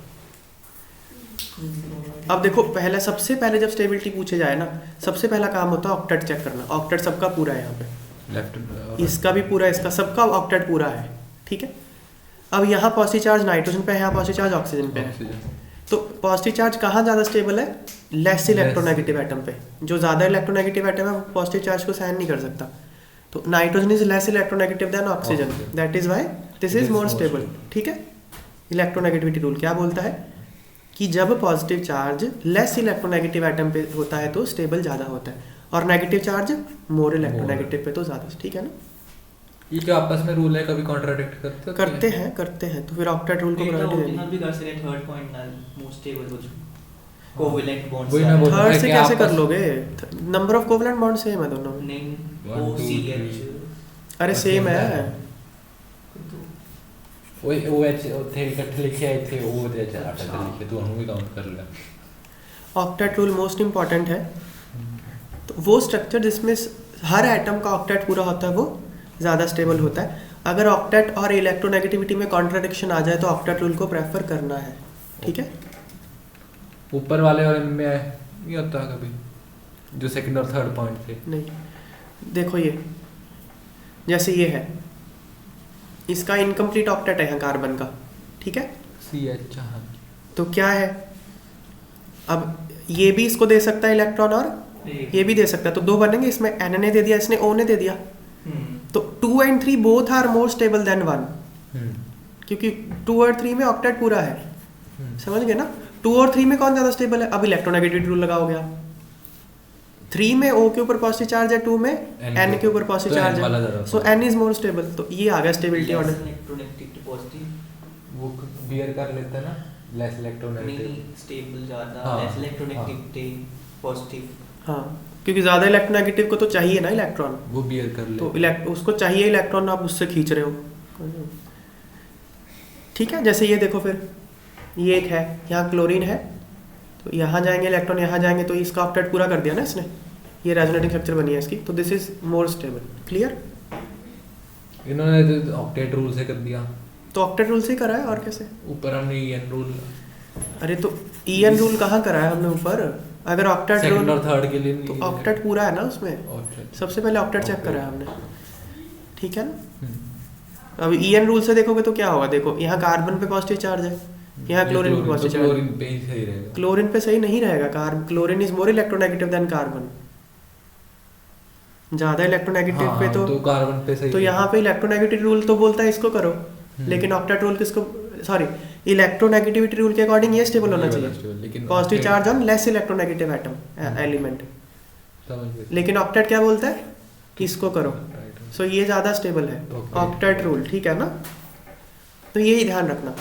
अब देखो, पहले सबसे पहले जब स्टेबिलिटी पूछे जाए ना, सबसे पहला काम होता है ऑक्टेट चेक करना। ऑक्टेट सबका पूरा है यहाँ पे, लेफ्ट इसका भी पूरा, इसका सबका ऑक्टेट पूरा है, ठीक है। अब यहाँ पॉजिटिव चार्ज नाइट्रोजन पे है, यहाँ पॉजिटिव चार्ज ऑक्सीजन पे है, तो पॉजिटिव चार्ज कहाँ ज़्यादा स्टेबल है? लेस इलेक्ट्रोनेगेटिव एटम पे। जो ज़्यादा इलेक्ट्रोनेगेटिव एटम है वो पॉजिटिव चार्ज को सहन नहीं कर सकता, तो nitrogen is less electronegative than oxygen, that is why this is more stable, ठीक है। इलेक्ट्रोनेगेटिविटी रूल क्या बोलता है कि जब positive charge less electronegative atom पे होता है तो स्टेबल ज़्यादा होता है, और नेगेटिव चार्ज मोर इलेक्ट्रोनेगेटिव पे तो ज़्यादा, ठीक है ना। ये जो आपस में रूल है कभी कॉन्ट्राडिक्ट करते हैं, तो फिर ऑक्टेट रूल को प्रायोरिटी भी कर सकते हैं। थर्ड पॉइंट ना मोस्ट स्टेबल हो जाए, कोवेलेंट बॉन्ड्स, वही मैं बोल रहा हूँ थर्ड से कि कैसे कर आपस- लोगे? Number of covalent bond same है दोनों में। नहीं, 1 2 OCH, अरे सेम है, वो थे इकट्ठे लिखे आए थे, वो थे 8 लिखे, तो हम भी काउंट कर लिया। ऑक्टेट रूल मोस्ट इम्पॉर्टेंट है। तो वो स्ट्रक्चर जिसमें हर एटम का ऑक्टेट पूरा होता है वो ज़्यादा स्टेबल होता है। अगर ऑक्टेट और इलेक्ट्रोनेगेटिविटी में कॉन्ट्राडिक्शन आ जाए तो ऑक्टेट रूल को प्रेफर करना है, ठीक है। ऊपर वाले और इनमें ये होता है कभी जो सेकंड और थर्ड पॉइंट थे? नहीं, देखो ये जैसे ये है, इसका इनकम्प्लीट ऑक्टेट है यहाँ कार्बन का, ठीक है। CH, हाँ। तो क्या है, अब ये भी इसको दे सकता है इलेक्ट्रॉन और ये भी दे सकता है, तो दो बनेंगे। इसमें N ने दे दिया, इसने O ने दे दिया, तो 2 and 3 both are more stable than 1, क्योंकि 2 और 3 में ऑक्टेट पूरा है, समझ गए ना। 2 और 3 में कौन ज़्यादा स्टेबल है, अब इलेक्ट्रोनेगेटिविटी रूल लगाओगे आप। 3 में O के ऊपर पॉजिटिव चार्ज है, 2 में N के ऊपर पॉजिटिव चार्ज है, सो N इज मोर स्टेबल। तो ये आ गया स्टेबिलिटी ऑर्डर। इलेक्ट्रोनेगेटिविटी पॉजिटिव वो बियर कर लेता है ना, लेस इलेक्ट्रोनेगेटिव, नहीं स्टेबल ज़्यादा, हाँ, लेस इलेक्ट्रोनेगेटिविटी पॉजिटिव। हाँ, क्योंकि ज़्यादा इलेक्ट्रोनेगेटिव को तो चाहिए ना इलेक्ट्रॉन, वो बियर कर ले, तो उसको चाहिए इलेक्ट्रॉन, आप उससे खींच रहे हो, ठीक है। जैसे ये देखो, फिर ये एक है, यहाँ क्लोरीन है, तो यहाँ जाएंगे इलेक्ट्रॉन, यहाँ जाएंगे, तो इसका ऑक्टेट पूरा कर दिया ना इसने, ये रेजोनेटिंग स्ट्रक्चर बनी है इसकी, तो this is more stable. Clear? इन्होंने ऑक्टेट रूल से कर दिया, तो ऑक्टेट रूल से ही करा है, और कैसे? ऊपर हमने EN रूल, अरे तो EN रूल कहाँ करा है हमने ऊपर? अगर ऑक्टेट सेकंड रूल और थर्ड के लिए तो नहीं, ऑक्टेट पूरा है ना उसमें, ऑक्टेट सबसे पहले ऑक्टेट चेक करा है हमने, ठीक है ना। हम्म। अब EN रूल से देखोगे तो क्या होगा, देखो यहाँ कार्बन पे पॉजिटिव चार्ज है, यहाँ क्लोरीन पे पॉजिटिव चार्ज है। क्लोरीन पे ही सही रहेगा, क्लोरीन पे सही नहीं रहेगा, chlorine is more electronegative than carbon, ज्यादा इलेक्ट्रोनेगेटिव हाँ, पे तो कार्बन पे सही तो यहाँ पे इलेक्ट्रोनेगेटिव रूल तो बोलता है इसको करो, लेकिन ऑक्टेट रूल किसको, सॉरी, इलेक्ट्रोनेगेटिविटी रूल के अकॉर्डिंग ये स्टेबल होना चाहिए, लेकिन positive charge on less electronegative atom element, लेकिन ऑक्टेट क्या बोलता है, इसको करो, सो ये ज्यादा स्टेबल है ऑक्टेट रूल, ठीक है ना। तो यही ध्यान रखना।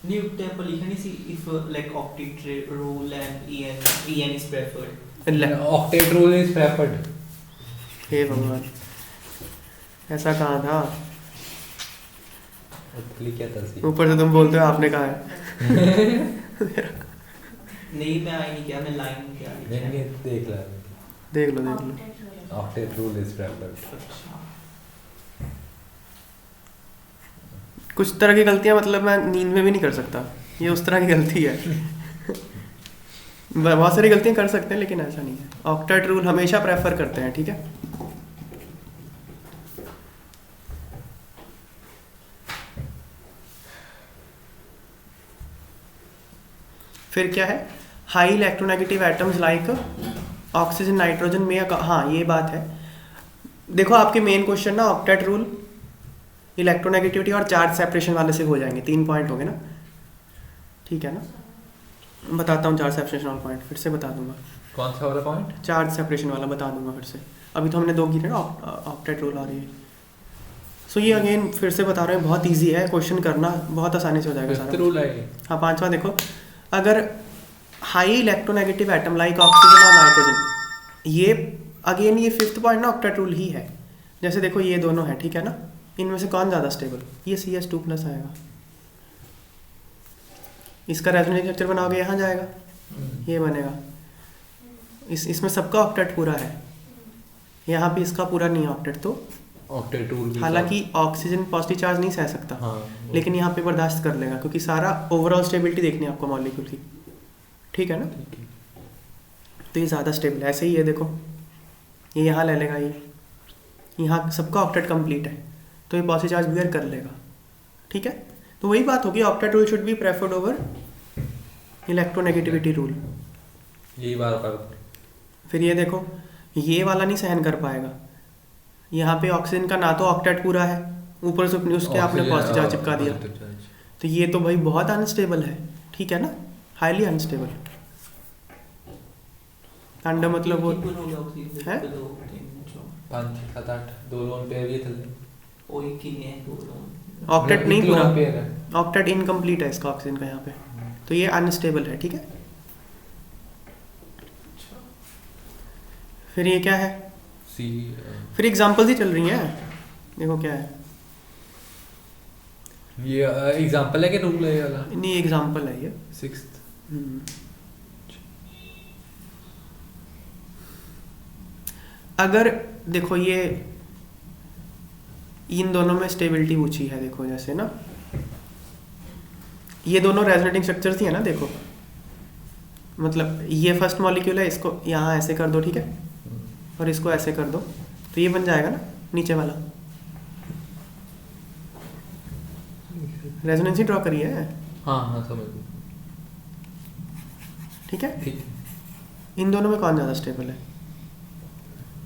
New definition is if like octet rule and EN is preferred. Octet rule is preferred. हे भगवान, ऐसा कहाँ था, क्या था, ऊपर से तुम बोलते हो आपने कहा है। नहीं मैं आई नहीं किया, मैं लाइन किया। नहीं देख ला, देख लो। Octet rule is preferred. कुछ तरह की गलतियां मतलब मैं नींद में भी नहीं कर सकता, ये उस तरह की गलती है। बहुत सारी गलतियां कर सकते हैं, लेकिन ऐसा नहीं है। ऑक्टेट रूल हमेशा प्रेफर करते हैं, ठीक है। फिर क्या है, high electronegative atoms like oxygen, nitrogen में, हाँ ये बात है। देखो आपके मेन क्वेश्चन ना ऑक्टेट रूल, इलेक्ट्रोनेगेटिविटी और चार्ज सेपरेशन वाले से हो जाएंगे, 3 पॉइंट हो गए ना, ठीक है ना। बताता हूँ चार्ज सेपरेशन वाला पॉइंट, फिर से बता दूंगा। कौन सा वाला पॉइंट? चार्ज सेपरेशन वाला बता दूंगा फिर से। अभी तो हमने 2 गिने ना, ऑक्टेट रूल और ये। सो ये अगेन फिर से बता रहे हैं, बहुत ईजी है, क्वेश्चन करना बहुत आसानी से हो जाएगा सारा। रूल है। हाँ, 5वां देखो, अगर high electronegative atom like oxygen और नाइट्रोजन, ये अगेन ये 5th पॉइंट ना ऑक्टेट रूल ही है। जैसे देखो ये दोनों है, ठीक है ना, इनमें से कौन ज़्यादा स्टेबल, ये CH2+ आएगा, इसका रेजोनेटिंग स्ट्रक्चर बनाओगे यहाँ जाएगा, ये बनेगा, इसमें सबका ऑक्टेट पूरा है, यहाँ पे इसका पूरा नहीं है ऑक्टेट, तो ऑक्टेट रूल हालांकि ऑक्सीजन पॉजिटिव चार्ज नहीं सह सकता, हाँ, लेकिन यहाँ पे बर्दाश्त कर लेगा, क्योंकि सारा ओवरऑल स्टेबिलिटी देखनी है आपको मॉलिक्यूल की, ठीक है ना। तो ये ज़्यादा स्टेबल है। ऐसे ही ये देखो, ये यहाँ ले लेगा, ये यहाँ सबका ऑक्टेट कंप्लीट है, तो ये पॉजिटिव चार्ज बियर कर लेगा, ठीक है। तो वही बात होगी, octet rule should be preferred over electronegativity rule. यही बात कर। फिर ये देखो, ये वाला नहीं सहन कर पाएगा, यहाँ पे ऑक्सीजन का ना तो ऑक्टेट पूरा है, ऊपर से उसके आपने पॉजिटिव चार्ज चिपका दिया, तो ये तो भाई बहुत अनस्टेबल है, ठीक है ना, हाईली अनस्टेबल। अंडा मतलब वो है 5 7 8 2 लोन पे भी थे, ऑक्टेट नहीं पूरा, ऑक्टेट इनकम्प्लीट है इसका ऑक्सीजन का यहाँ पे, तो ये अनस्टेबल है, ठीक है। फिर ये क्या है, फिर एग्जांपल्स ही चल रही हैं, देखो क्या है, ये एग्जांपल है कि रूल है ये वाला? नहीं एग्जांपल है ये 6th। अगर देखो ये इन दोनों में स्टेबिलिटी ऊंची है, देखो जैसे ना ये दोनों रेजोनेटिंग स्ट्रक्चर्स ही है ना, देखो मतलब ये फर्स्ट मॉलिक्यूल है, इसको यहाँ ऐसे कर दो, ठीक है, और इसको ऐसे कर दो, तो ये बन जाएगा ना नीचे वाला। रेजोनेंस ही ड्रॉ करिए। हाँ हाँ समझ गया। ठीक है, ठीक है। इन दोनों में कौन ज़्यादा स्टेबल है?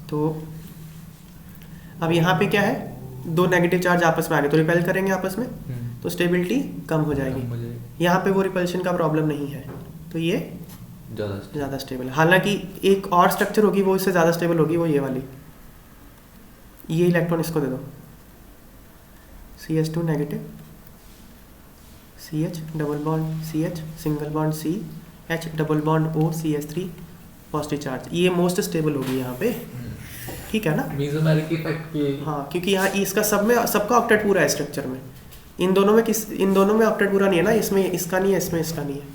तो अब यहाँ पे क्या है, दो नेगेटिव चार्ज आपस में आ गए तो रिपेल करेंगे आपस में, तो स्टेबिलिटी कम हो जाएगी। यहाँ पे वो रिपल्शन का प्रॉब्लम नहीं है, तो ये ज़्यादा स्टेबल है। हालांकि एक और स्ट्रक्चर होगी वो इससे ज़्यादा स्टेबल होगी, वो ये वाली, ये इलेक्ट्रॉन इसको दे दो, CH2 negative, CH double bond CH single bond C H double bond O CH3 positive charge, ये मोस्ट स्टेबल होगी यहाँ पे, ठीक है ना। मेसोमेरिक इफेक्ट की, हाँ, क्योंकि यहाँ इसका सब में सबका ऑक्टेट पूरा है स्ट्रक्चर में, इन दोनों में ऑक्टेट पूरा नहीं है ना, इसमें इसका नहीं है, इसमें इसका नहीं है,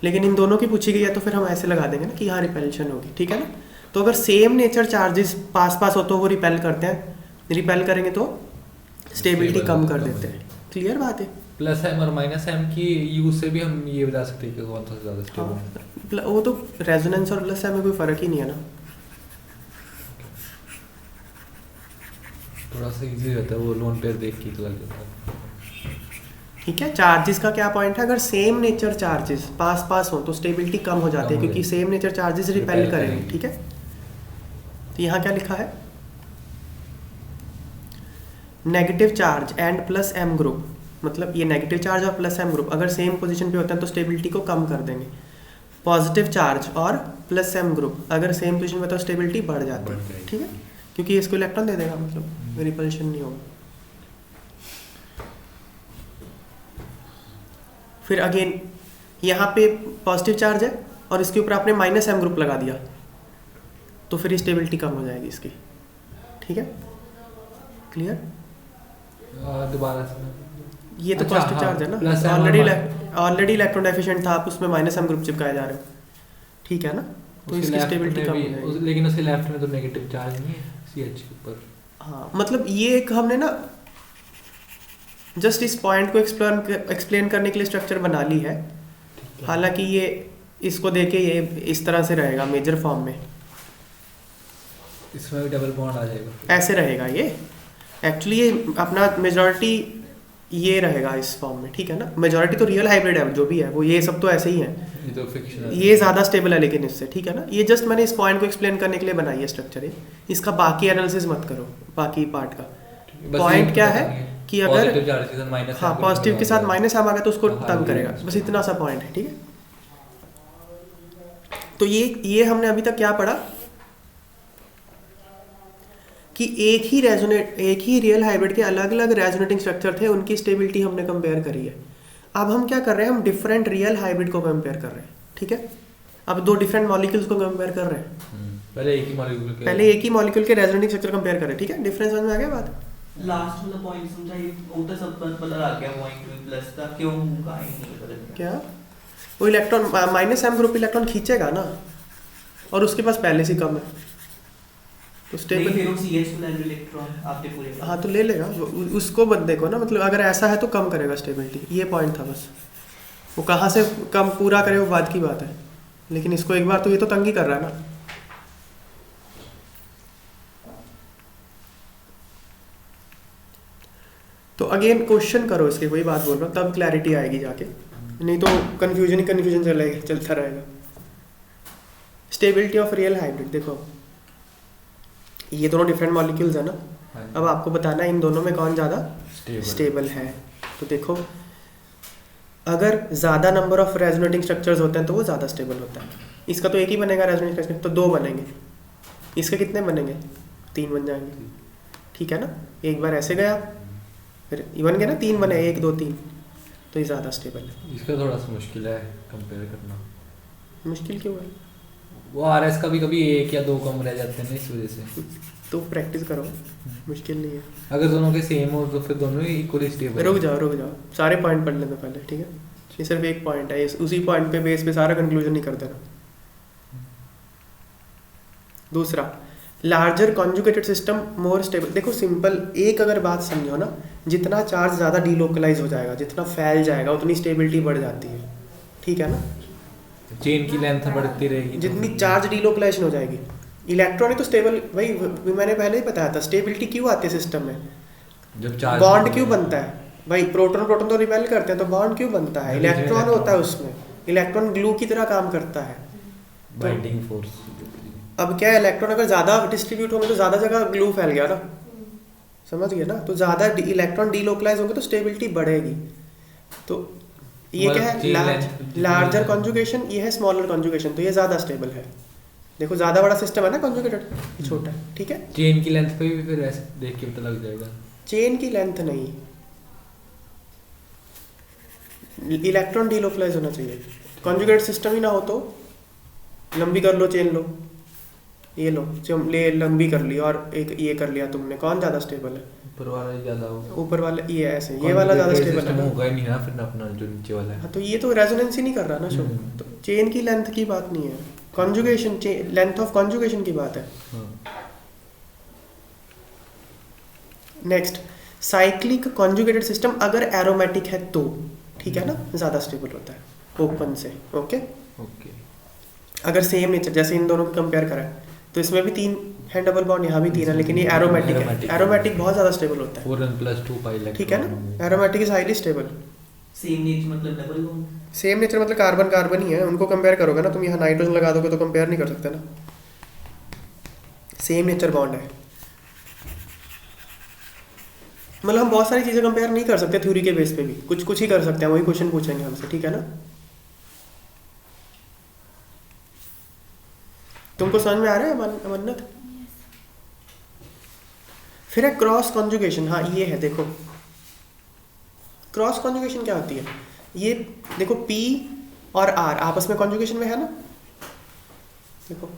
लेकिन इन दोनों की पूछी गई है तो फिर हम ऐसे लगा देंगे ना कि यहाँ रिपेल्शन होगी, ठीक है ना। तो अगर सेम नेचर चार्जेस पास पास हो तो वो रिपेल करते हैं, रिपेल करेंगे तो स्टेबिलिटी कम कर देते हैं। क्लियर बात है। प्लस एम और माइनस एम की यूज से भी हम ये बता सकते हैं कि कौन सा ज़्यादा स्टेबल है। वो तो रेजोनेंस और प्लस एम में कोई फ़र्क ही नहीं है ना। थोड़ा सा इजी रहता है वो लोन पेयर देख के तो लग जाता है। ठीक है, चार्जेस का क्या पॉइंट है, अगर सेम नेचर चार्जेस पास पास हो तो स्टेबिलिटी कम हो जाती है, क्योंकि सेम नेचर चार्जेस रिपेल करेंगे, ठीक है। तो यहाँ क्या लिखा है, negative charge and plus M group, मतलब ये नेगेटिव चार्ज और प्लस एम ग्रुप अगर सेम पोजीशन पे होते हैं तो स्टेबिलिटी को कम कर देंगे। पॉजिटिव चार्ज और प्लस एम ग्रुप अगर सेम पोजीशन में तो स्टेबिलिटी बढ़ जाती है, ठीक है, क्योंकि इसको इलेक्ट्रॉन दे देगा, मतलब रिपल्शन नहीं होगा। फिर अगेन यहाँ पे पॉजिटिव चार्ज है और इसके ऊपर आपने माइनस एम ग्रुप लगा दिया तो फिर स्टेबिलिटी कम हो जाएगी इसकी, ठीक है। क्लियर? दोबारा से ये तो अच्छा, पॉजिटिव हाँ, चार्ज है प्लस ना, M ऑलरेडी इलेक्ट्रॉन डेफिशिएंट था, आप उसमें माइनस एम ग्रुप चिपकाए जा रहे हो, ठीक है ना, तो इसकी स्टेबिलिटी कम हो जाएगी। लेकिन उसके लेफ्ट में तो नेगेटिव चार्ज नहीं है CH के ऊपर। हाँ, मतलब ये एक हमने ना जस्ट इस पॉइंट को एक्सप्लेन करने के लिए स्ट्रक्चर बना ली है। हालांकि ये इसको देके ये इस तरह से रहेगा मेजर फॉर्म में, इसमें भी डबल बॉन्ड आ जाएगा, ऐसे रहेगा ये। एक्चुअली ये अपना मेजॉरिटी ये रहेगा इस फॉर्म में, ठीक है ना। मेजॉरिटी तो रियल हाइब्रिड है जो भी है वो, ये सब तो ऐसे ही है, ये तो फिक्शनल, ये ज़्यादा स्टेबल है लेकिन इससे, ठीक है ना। ये जस्ट मैंने इस पॉइंट को एक्सप्लेन करने के लिए बनाई है स्ट्रक्चर है, इसका बाकी एनालिसिस मत करो, बाकी पार्ट का पॉइंट क्या है कि अगर हाँ पॉजिटिव के साथ माइनस एम आ गया तो उसको तंग करेगा, बस इतना सा पॉइंट है, ठीक है। तो ये हमने अभी तक क्या पढ़ा कि एक ही रियल हाइब्रिड के अलग अलग रेजोनेटिंग स्ट्रक्चर थे, उनकी स्टेबिलिटी हमने कंपेयर करी है। अब हम क्या कर रहे हैं, हम डिफरेंट रियल हाइब्रिड को कंपेयर कर रहे हैं, ठीक है। अब दो डिफरेंट मॉलिक्यूल्स को कंपेयर कर रहे हैं, पहले एक ही मॉलिक्यूल के रेजोनेटिंग स्ट्रक्चर कंपेयर करें, ठीक है। डिफरेंस समझ में आ गया बात? लास्ट वाला पॉइंट समझाइए, वो तो सब पता आ गया, पॉइंट प्लस था क्यों का ही नहीं पता चला। क्या वो electron minus M group electron खींचेगा ना, और उसके पास पहले से कम है तो स्टेबल, फिर वो CH को इलेक्ट्रॉन आपने पूरे, हाँ तो ले लेगा उसको, बस देखो ना, मतलब अगर ऐसा है तो कम करेगा स्टेबिलिटी, ये पॉइंट था बस। वो कहाँ से कम पूरा करे वो बात की बात है, लेकिन इसको एक बार तो ये तो तंग ही कर रहा है ना। तो अगेन क्वेश्चन करो इसके, वही बात बोल रहा हूँ, तब क्लैरिटी आएगी जाके, नहीं तो कन्फ्यूजन चलता रहेगा। स्टेबिलिटी ऑफ रियल हाइब्रिड, देखो ये दोनों डिफरेंट मॉलिक्यूल्स है ना, अब आपको बताना है इन दोनों में कौन ज़्यादा स्टेबल है। तो देखो अगर ज़्यादा नंबर ऑफ रेजोनेटिंग स्ट्रक्चर्स होते हैं तो वो ज़्यादा स्टेबल होता है। इसका तो एक ही बनेगा रेजोनेटिंग स्ट्रक्चर, तो दो बनेंगे, इसके कितने बनेंगे, 3 बन जाएंगे, ठीक है ना। एक बार ऐसे गया फिर बन गया ना, 3 बने, 1 2 3, तो ये ज़्यादा स्टेबल है। इसका थोड़ा सा मुश्किल है कंपेयर करना। मुश्किल क्यों है? वो RS कभी कभी 1 या 2 कम रह जाते हैं ना, इस वजह से। तो प्रैक्टिस करो, मुश्किल नहीं है। अगर दोनों के सेम हो तो फिर दोनों ही इक्वली स्टेबल। रुक जाओ, सारे पॉइंट पढ़ लेते पहले, ठीक है। ये सिर्फ एक पॉइंट है, उसी पॉइंट पे बेस पे सारा कंक्लूजन नहीं कर देना। दूसरा, larger conjugated system more stable. देखो सिंपल एक अगर बात समझो ना, जितना चार्ज ज़्यादा डीलोकलाइज हो जाएगा, जितना फैल जाएगा, उतनी स्टेबिलिटी बढ़ जाती है, ठीक है ना। चेन की लेंथ बढ़ती रहेगी जितनी चार्ज डीलोकलाइजेशन हो जाएगी। इलेक्ट्रॉन तो स्टेबल, भाई मैंने पहले ही बताया था, स्टेबिलिटी क्यों आती है सिस्टम में, जब चार्ज बॉन्ड क्यों बनता है भाई, प्रोटॉन प्रोटॉन तो रिपेल करते हैं, तो बॉन्ड क्यों बनता है, इलेक्ट्रॉन होता है उसमें, इलेक्ट्रॉन ग्लू की तरह काम करता है। Binding force. अब क्या है, इलेक्ट्रॉन अगर ज़्यादा डिस्ट्रीब्यूट होंगे तो ज़्यादा जगह ग्लू फैल गया ना, समझ गए ना, तो ज़्यादा इलेक्ट्रॉन डीलोकलाइज होंगे तो स्टेबिलिटी बढ़ेगी। तो ये क्या है, लार्जर कॉन्जुगेशन, ये है स्मॉलर कॉन्जुगेशन, तो ये ज़्यादा स्टेबल है। देखो ज़्यादा बड़ा सिस्टम है ना कॉन्जुगेटेड, ये छोटा है, ठीक है। चेन की लेंथ पे भी फिर ऐसे देख के पता लग जाएगा। चेन की लेंथ नहीं, इलेक्ट्रॉन डीलोकलाइज होना चाहिए। कॉन्जुगेट सिस्टम ही ना हो तो लंबी कर लो चेन, लो ये लो ले लंबी कर ली और एक ये कर लिया तुमने, कौन ज़्यादा स्टेबल है, ऊपर वाला ही ज्यादा होगा, ऊपर वाला ये ऐसे, ये वाला ज़्यादा स्टेबल है ना। होगा ही नहीं ना फिर अपना जो नीचे वाला है। हाँ तो ये तो रेजोनेंस ही नहीं कर रहा ना शो, तो चेन की लेंथ की बात नहीं है, कॉन्जुगेशन लेंथ ऑफ कॉन्जुगेशन की बात है। नेक्स्ट, साइक्लिक कॉन्जुगेटेड सिस्टम अगर एरोमेटिक है तो, ठीक है ना, ज़्यादा स्टेबल होता है ओपन से। ओके ओके, अगर सेम नेचर, जैसे इन दोनों को कंपेयर करें तो इसमें भी 3 है डबल बॉन्ड, यहाँ भी 3 है, लेकिन ये एरोमेटिक है। एरोमेटिक बहुत ज़्यादा स्टेबल होता है, 4n+2 पाई इलेक्ट्रॉन, ठीक है ना। Aromatic is highly stable. Same nature मतलब डबल बॉन्ड, सेम नेचर मतलब कार्बन कार्बन ही है, उनको कंपेयर करोगे ना तुम, यहाँ नाइट्रोजन लगा दोगे तो कंपेयर नहीं कर सकते ना, सेम नेचर बॉन्ड है। मतलब हम बहुत सारी चीज़ें कंपेयर नहीं कर सकते थ्योरी के बेस पे भी, कुछ कुछ ही कर सकते हैं, वही क्वेश्चन पूछेंगे हमसे, ठीक है ना। तुमको समझ में आ रहा है अमन्नत। फिर है क्रॉस कॉन्जुगेशन। हाँ ये है, देखो क्रॉस कॉन्जुगेशन क्या होती है, ये देखो P और R आपस में कॉन्जुगेशन में है ना, देखो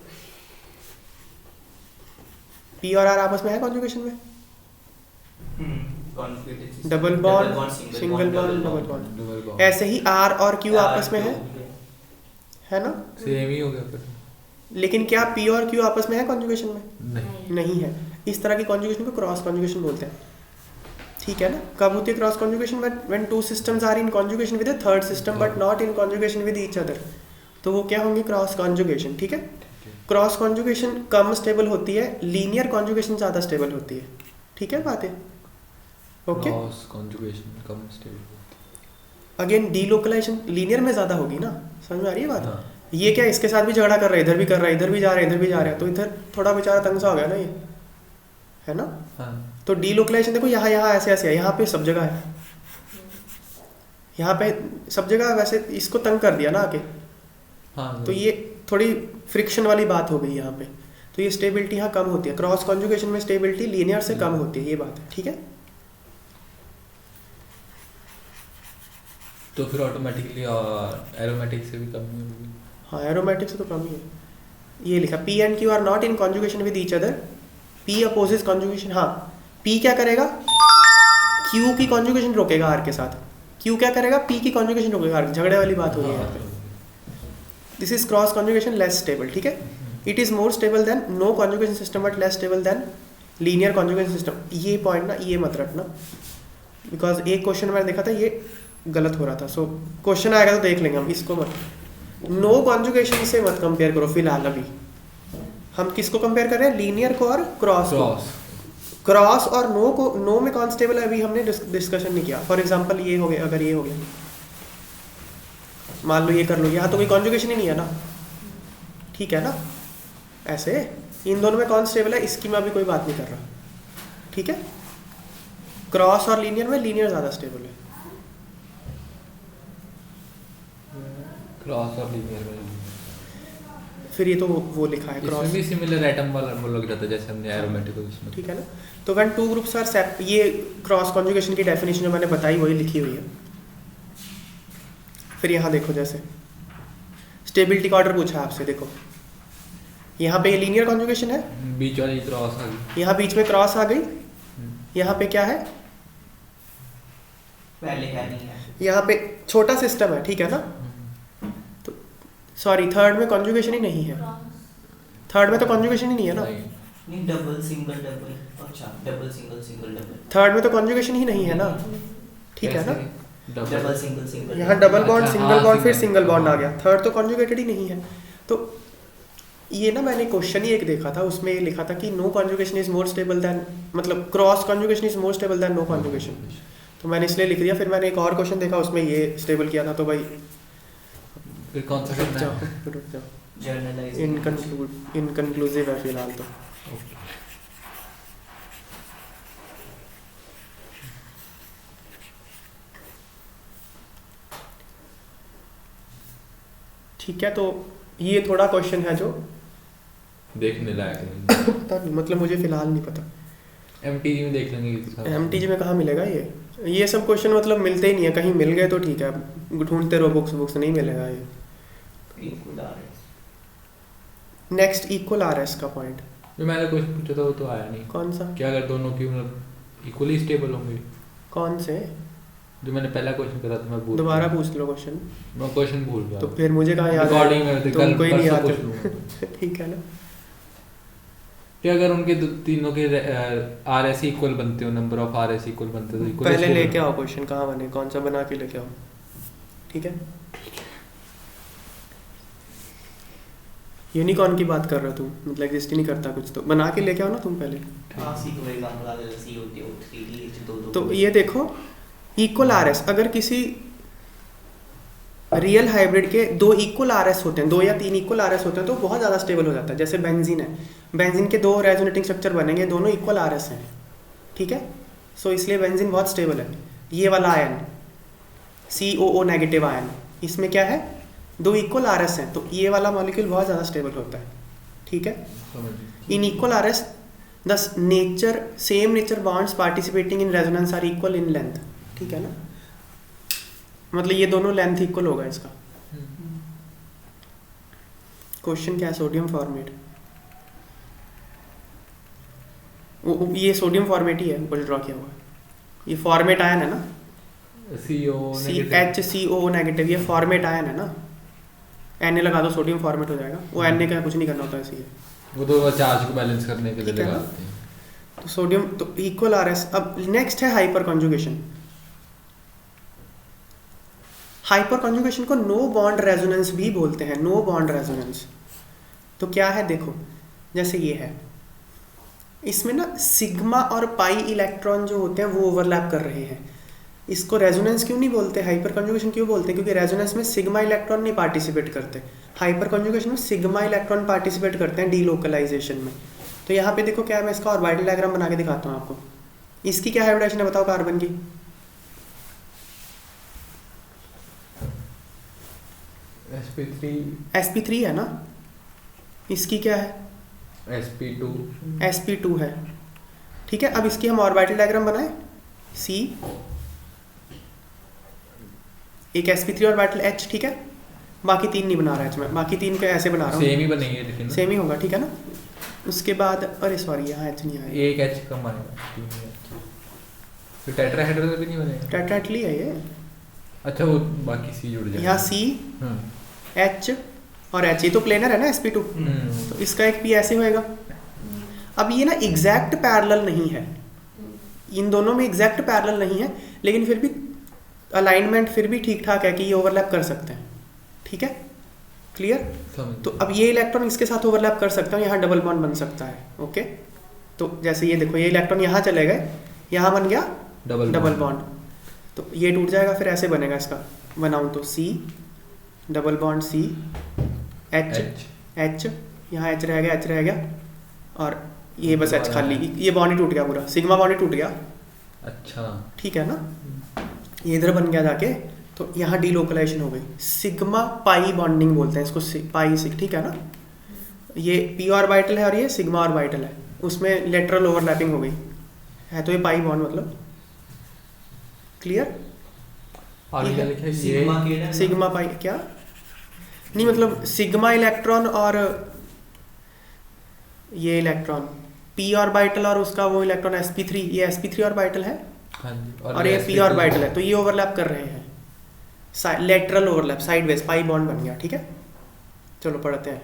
P और R आपस में है कॉन्जुगेशन में, double bond, single bond, double bond. ऐसे ही R और Q आपस में है ना, सेम ही हो गया फिर। लेकिन क्या P और Q आपस में है कॉन्जुगेशन में, नहीं, नहीं है। इस तरह की कॉन्जुगेशन को क्रॉस कॉन्जुगेशन बोलते हैं, ठीक है ना। कब होती है cross conjugation, when two systems are in conjugation with a third system but not in conjugation with each other, तो वो क्या होंगे, क्रॉस कॉन्जुगेशन, ठीक है। क्रॉस कॉन्जुगेशन कम स्टेबल होती है, लीनियर कॉन्जुगेशन ज़्यादा स्टेबल होती है, ठीक है बात है। ओके, क्रॉस कॉन्जुगेशन कम स्टेबल, अगेन डीलोकलाइजेशन लीनियर में ज़्यादा होगी ना, समझ में आ रही है बात। हाँ। ये क्या इसके साथ भी झगड़ा कर रहा है, इधर भी कर रहा है, इधर भी जा रहा है, इधर भी जा रहा है, तो इधर थोड़ा बेचारा तंग सा हो गया ना ये, है ना। हाँ। तो डीलोकलाइजेशन देखो यहाँ यहाँ ऐसे ऐसे है, यहाँ पे सब जगह है, यहाँ पे सब जगह, वैसे इसको तंग कर दिया ना आके, हाँ, तो ये थोड़ी फ्रिक्शन वाली बात हो गई यहाँ पे, तो ये स्टेबिलिटी यहाँ कम होती है। क्रॉस कॉन्जुगेशन में स्टेबिलिटी लीनियर से कम होती है, ये बात है, ठीक है। तो फिर ऑटोमेटिकली एरोमेटिक से भी कम ही होगी। हाँ एरोमेटिक से तो कम ही है। ये लिखा P and Q are not in conjugation with each other, P opposes conjugation. हाँ P क्या करेगा, Q की कॉन्जुगेशन रोकेगा R के साथ, Q क्या करेगा, P की कॉन्जुगेशन रोकेगा R, झगड़े वाली बात हो गई यहाँ पे। This is cross conjugation less stable, ठीक है। It is more stable than no conjugation system but less stable than linear conjugation system. ये पॉइंट ना ये मत रखना, बिकॉज एक क्वेश्चन मैंने देखा था ये गलत हो रहा था, सो क्वेश्चन आएगा तो देख लेंगे हम, इसको मत, नो कॉन्जुगेशन से मत कंपेयर करो फिलहाल। अभी हम किसको कंपेयर कर रहे हैं, लीनियर को और क्रॉस को। क्रॉस और नो को, नो में कौन स्टेबल है अभी हमने डिस्कशन नहीं किया। फॉर एग्जांपल ये हो गया, अगर ये हो गया, मान लो ये कर लो, यहाँ तो कोई कॉन्जुगेशन ही नहीं है ना, ठीक है ना। ऐसे इन दोनों में कौन स्टेबल है, इसकी मैं अभी कोई बात नहीं कर रहा, ठीक है। क्रॉस और लीनियर में लीनियर ज़्यादा स्टेबल है। क्रॉस और लीनियर में फिर ये तो वो लिखा है क्रॉस, इसमें भी सिमिलर एटम वाला वो लग जाता है जैसे हमने एरोमेटिक उसमें, ठीक है ना। तो व्हेन टू ग्रुप्स आर सेप, ये क्रॉस कॉन्जुगेशन की डेफिनेशन जो मैंने बताई वही लिखी हुई है। फिर यहाँ देखो, जैसे स्टेबिलिटी का ऑर्डर पूछा है आपसे, देखो यहाँ पे लीनियर कॉन्जुगेशन है, बीच वाली क्रॉस आ गई, यहाँ बीच में क्रॉस आ गई, यहाँ पे क्या है, पहले है नहीं है, यहाँ पे छोटा सिस्टम है, ठीक है ना। तो सॉरी थर्ड में कॉन्जुगेशन ही नहीं है, थर्ड में तो कॉन्जुगेशन ही नहीं है ना, नहीं डबल सिंगल डबल, अच्छा double single single double, third में तो कॉन्जुगेशन ही नहीं है ना, ठीक है ना। डबल सिंगल सिंगल, यहाँ डबल बॉन्ड, अच्छा, सिंगल हाँ, बॉन्ड, फिर सिंगल, सिंगल बॉन्ड आ हाँ। गया, थर्ड तो कॉन्जुगेटेड ही नहीं है। तो ये ना मैंने क्वेश्चन ही एक देखा था, उसमें ये लिखा था कि no conjugation is more stable than, मतलब cross conjugation is more stable than no conjugation. तो मैंने इसलिए लिख दिया। फिर मैंने एक और क्वेश्चन देखा, उसमें ये स्टेबल किया था। तो भाई फिर कौन सा करना जाओ, है? रुक जाओ, जर्नलाइज इनकंक्लूसिव है फिलहाल तो। ओके। ठीक है, तो ये थोड़ा क्वेश्चन है जो देखने लायक है। पता नहीं, मतलब मुझे फिलहाल नहीं पता। एमटीजी में देख लेंगे किसी का। एमटीजी में कहाँ मिलेगा ये सब क्वेश्चन, मतलब मिलते ही नहीं है। कहीं मिल गए तो ठीक है, ढूंढते रहो बुक्स नहीं मिलेगा ये। Equal RS, next equal RS का पॉइंट जो मैंने क्वेश्चन पूछा था वो तो आया नहीं। कौन सा? क्या अगर दोनों की मतलब इक्वली स्टेबल होंगे? कौन से? जो मैंने पहला क्वेश्चन करा था मैं भूल दोबारा गया। पूछ लो क्वेश्चन। मैं क्वेश्चन भूल गया। तो फिर मुझे कहाँ याद रिकॉर्डिंग में है? कल तुमको ही नहीं परसों याद पूछ लूंगा। ठीक है ना। कि अगर उनके तीनों के आरएस इक्वल बनते हो, नंबर ऑफ आरएस इक्वल बनते हो तो equally पहले stable लेके आओ क्वेश्चन, कहाँ बने, कौन सा बना के लेके आओ, ठीक है। यूनिकॉर्न की बात कर रहे हो तुम, मतलब एग्जिस्ट ही नहीं करता कुछ, तो बना के लेके आओ ना तुम पहले। हाँ सी को एग्जांपल आ जाएगा, सी होती है 3 दो तो ये देखो, इक्वल आरएस, अगर किसी रियल हाइब्रिड के दो इक्वल आरएस होते हैं, 2 या 3 इक्वल आरएस होते हैं, तो बहुत ज़्यादा स्टेबल हो जाता है। जैसे बेंजीन है, बेंजीन के 2 रेजोनेटिंग स्ट्रक्चर बनेंगे, दोनों इक्वल आरएस हैं, ठीक है। सो इसलिए बेंजीन बहुत स्टेबल है। ये वाला आयन COO नेगेटिव आयन, इसमें क्या है, 2 इक्वल आरएस हैं, तो ये वाला मॉलिक्यूल बहुत ज़्यादा स्टेबल होता है, ठीक है। In equal as thus nature same nature bonds participating in resonance are equal in length, ठीक है ना। मतलब ये दोनों लेंथ इक्वल होगा इसका। क्वेश्चन क्या है, सोडियम फॉर्मेट, ये सोडियम फॉर्मेट ही है, ऊपर ड्रॉ किया हुआ है। ये फॉर्मेट आयन है ना, HCO नेगेटिव, ये फॉर्मेट आयन है ना। Na लगा दो, सोडियम फॉर्मेट हो जाएगा। वो Na का कुछ नहीं करना होता है, वो तो चार्ज को बैलेंस करने के लिए ठीक है ना? लगाते हैं। तो सोडियम तो इक्वल आरएस। अब नेक्स्ट है हाइपर कॉन्जुगेशन। हाइपर कॉन्जुगेशन को नो बॉन्ड रेजोनेंस भी बोलते हैं, नो बॉन्ड रेजोनेंस। तो क्या है देखो, जैसे ये है, इसमें ना सिग्मा और पाई इलेक्ट्रॉन जो होते हैं वो ओवरलैप कर रहे हैं। इसको रेजोनेंस क्यों नहीं बोलते, हाइपर कॉन्जुगेशन क्यों बोलते हैं? क्योंकि रेजोनेंस में सिग्मा इलेक्ट्रॉन नहीं पार्टिसिपेट करते, हाइपर कॉन्जुगेशन में सिग्मा इलेक्ट्रॉन पार्टिसिपेट करते हैं डीलोकलाइजेशन में। तो यहाँ पे देखो क्या है, मैं इसका ऑर्बिटल डायग्राम बना के दिखाता हूँ आपको। इसकी क्या हाइब्रिडाइजेशन है बताओ, कार्बन की? sp3 है ना। इसकी क्या है, sp2 है, ठीक है। अब इसकी हम ऑर्बिटल डायग्राम बनाए, C एक sp3 ऑर्बिटल H, ठीक है। बाकी 3 नहीं बना रहा है इसमें, बाकी 3 के ऐसे बना रहा हूँ, सेम ही बनेंगे लेकिन सेम ही होगा, ठीक है ना। उसके बाद अरे सॉरी, यहाँ H नहीं आया, एक एच कम आएगा, फिर टेट्राहेड्रल भी नहीं बनेगा। टेट्राहेड्रल है ये। अच्छा वो बाकी सी जुड़ जाएगा। यहाँ C H और H, ये तो प्लेनर है ना sp2, तो इसका एक P ऐसे होएगा। अब ये ना एग्जैक्ट पैरेलल नहीं है, इन दोनों में एग्जैक्ट पैरेलल नहीं है, लेकिन फिर भी अलाइनमेंट फिर भी ठीक ठाक है कि ये ओवरलैप कर सकते हैं, ठीक है, क्लियर। तो अब ये इलेक्ट्रॉन इसके साथ ओवरलैप कर सकता है, यहाँ डबल बॉन्ड बन सकता है, ओके। तो जैसे ये देखो, ये इलेक्ट्रॉन यहाँ चले गए, यहाँ बन गया डबल बॉन्ड, तो ये टूट जाएगा, फिर ऐसे बनेगा इसका, बनाऊँ तो C double bond C H यहाँ H रह गया, और ये बस H खाली, ये बॉन्ड ही टूट गया पूरा, सिग्मा बॉन्ड ही टूट गया, अच्छा ठीक है ना। ये इधर बन गया जाके, तो यहाँ डीलोकलाइजेशन हो गई, सिग्मा पाई बॉन्डिंग बोलते हैं इसको, पाई सिग, ठीक है ना। ये p ऑर्बिटल है और ये सिग्मा ऑर्बिटल है, उसमें लेटरल ओवरलैपिंग हो गई है, तो ये पाई बॉन्ड मतलब, क्लियर। आगे क्या लिखा है? सिग्मा के ना, सिग्मा पाई क्या नहीं, मतलब सिग्मा इलेक्ट्रॉन और ये इलेक्ट्रॉन p ऑर्बिटल और उसका वो इलेक्ट्रॉन sp3, ये sp3 ऑर्बिटल है, हाँ जी, और ये p ऑर्बिटल है, तो ये ओवरलैप कर रहे हैं, lateral overlap, sideways pi bond बन गया, ठीक है। चलो पढ़ते हैं।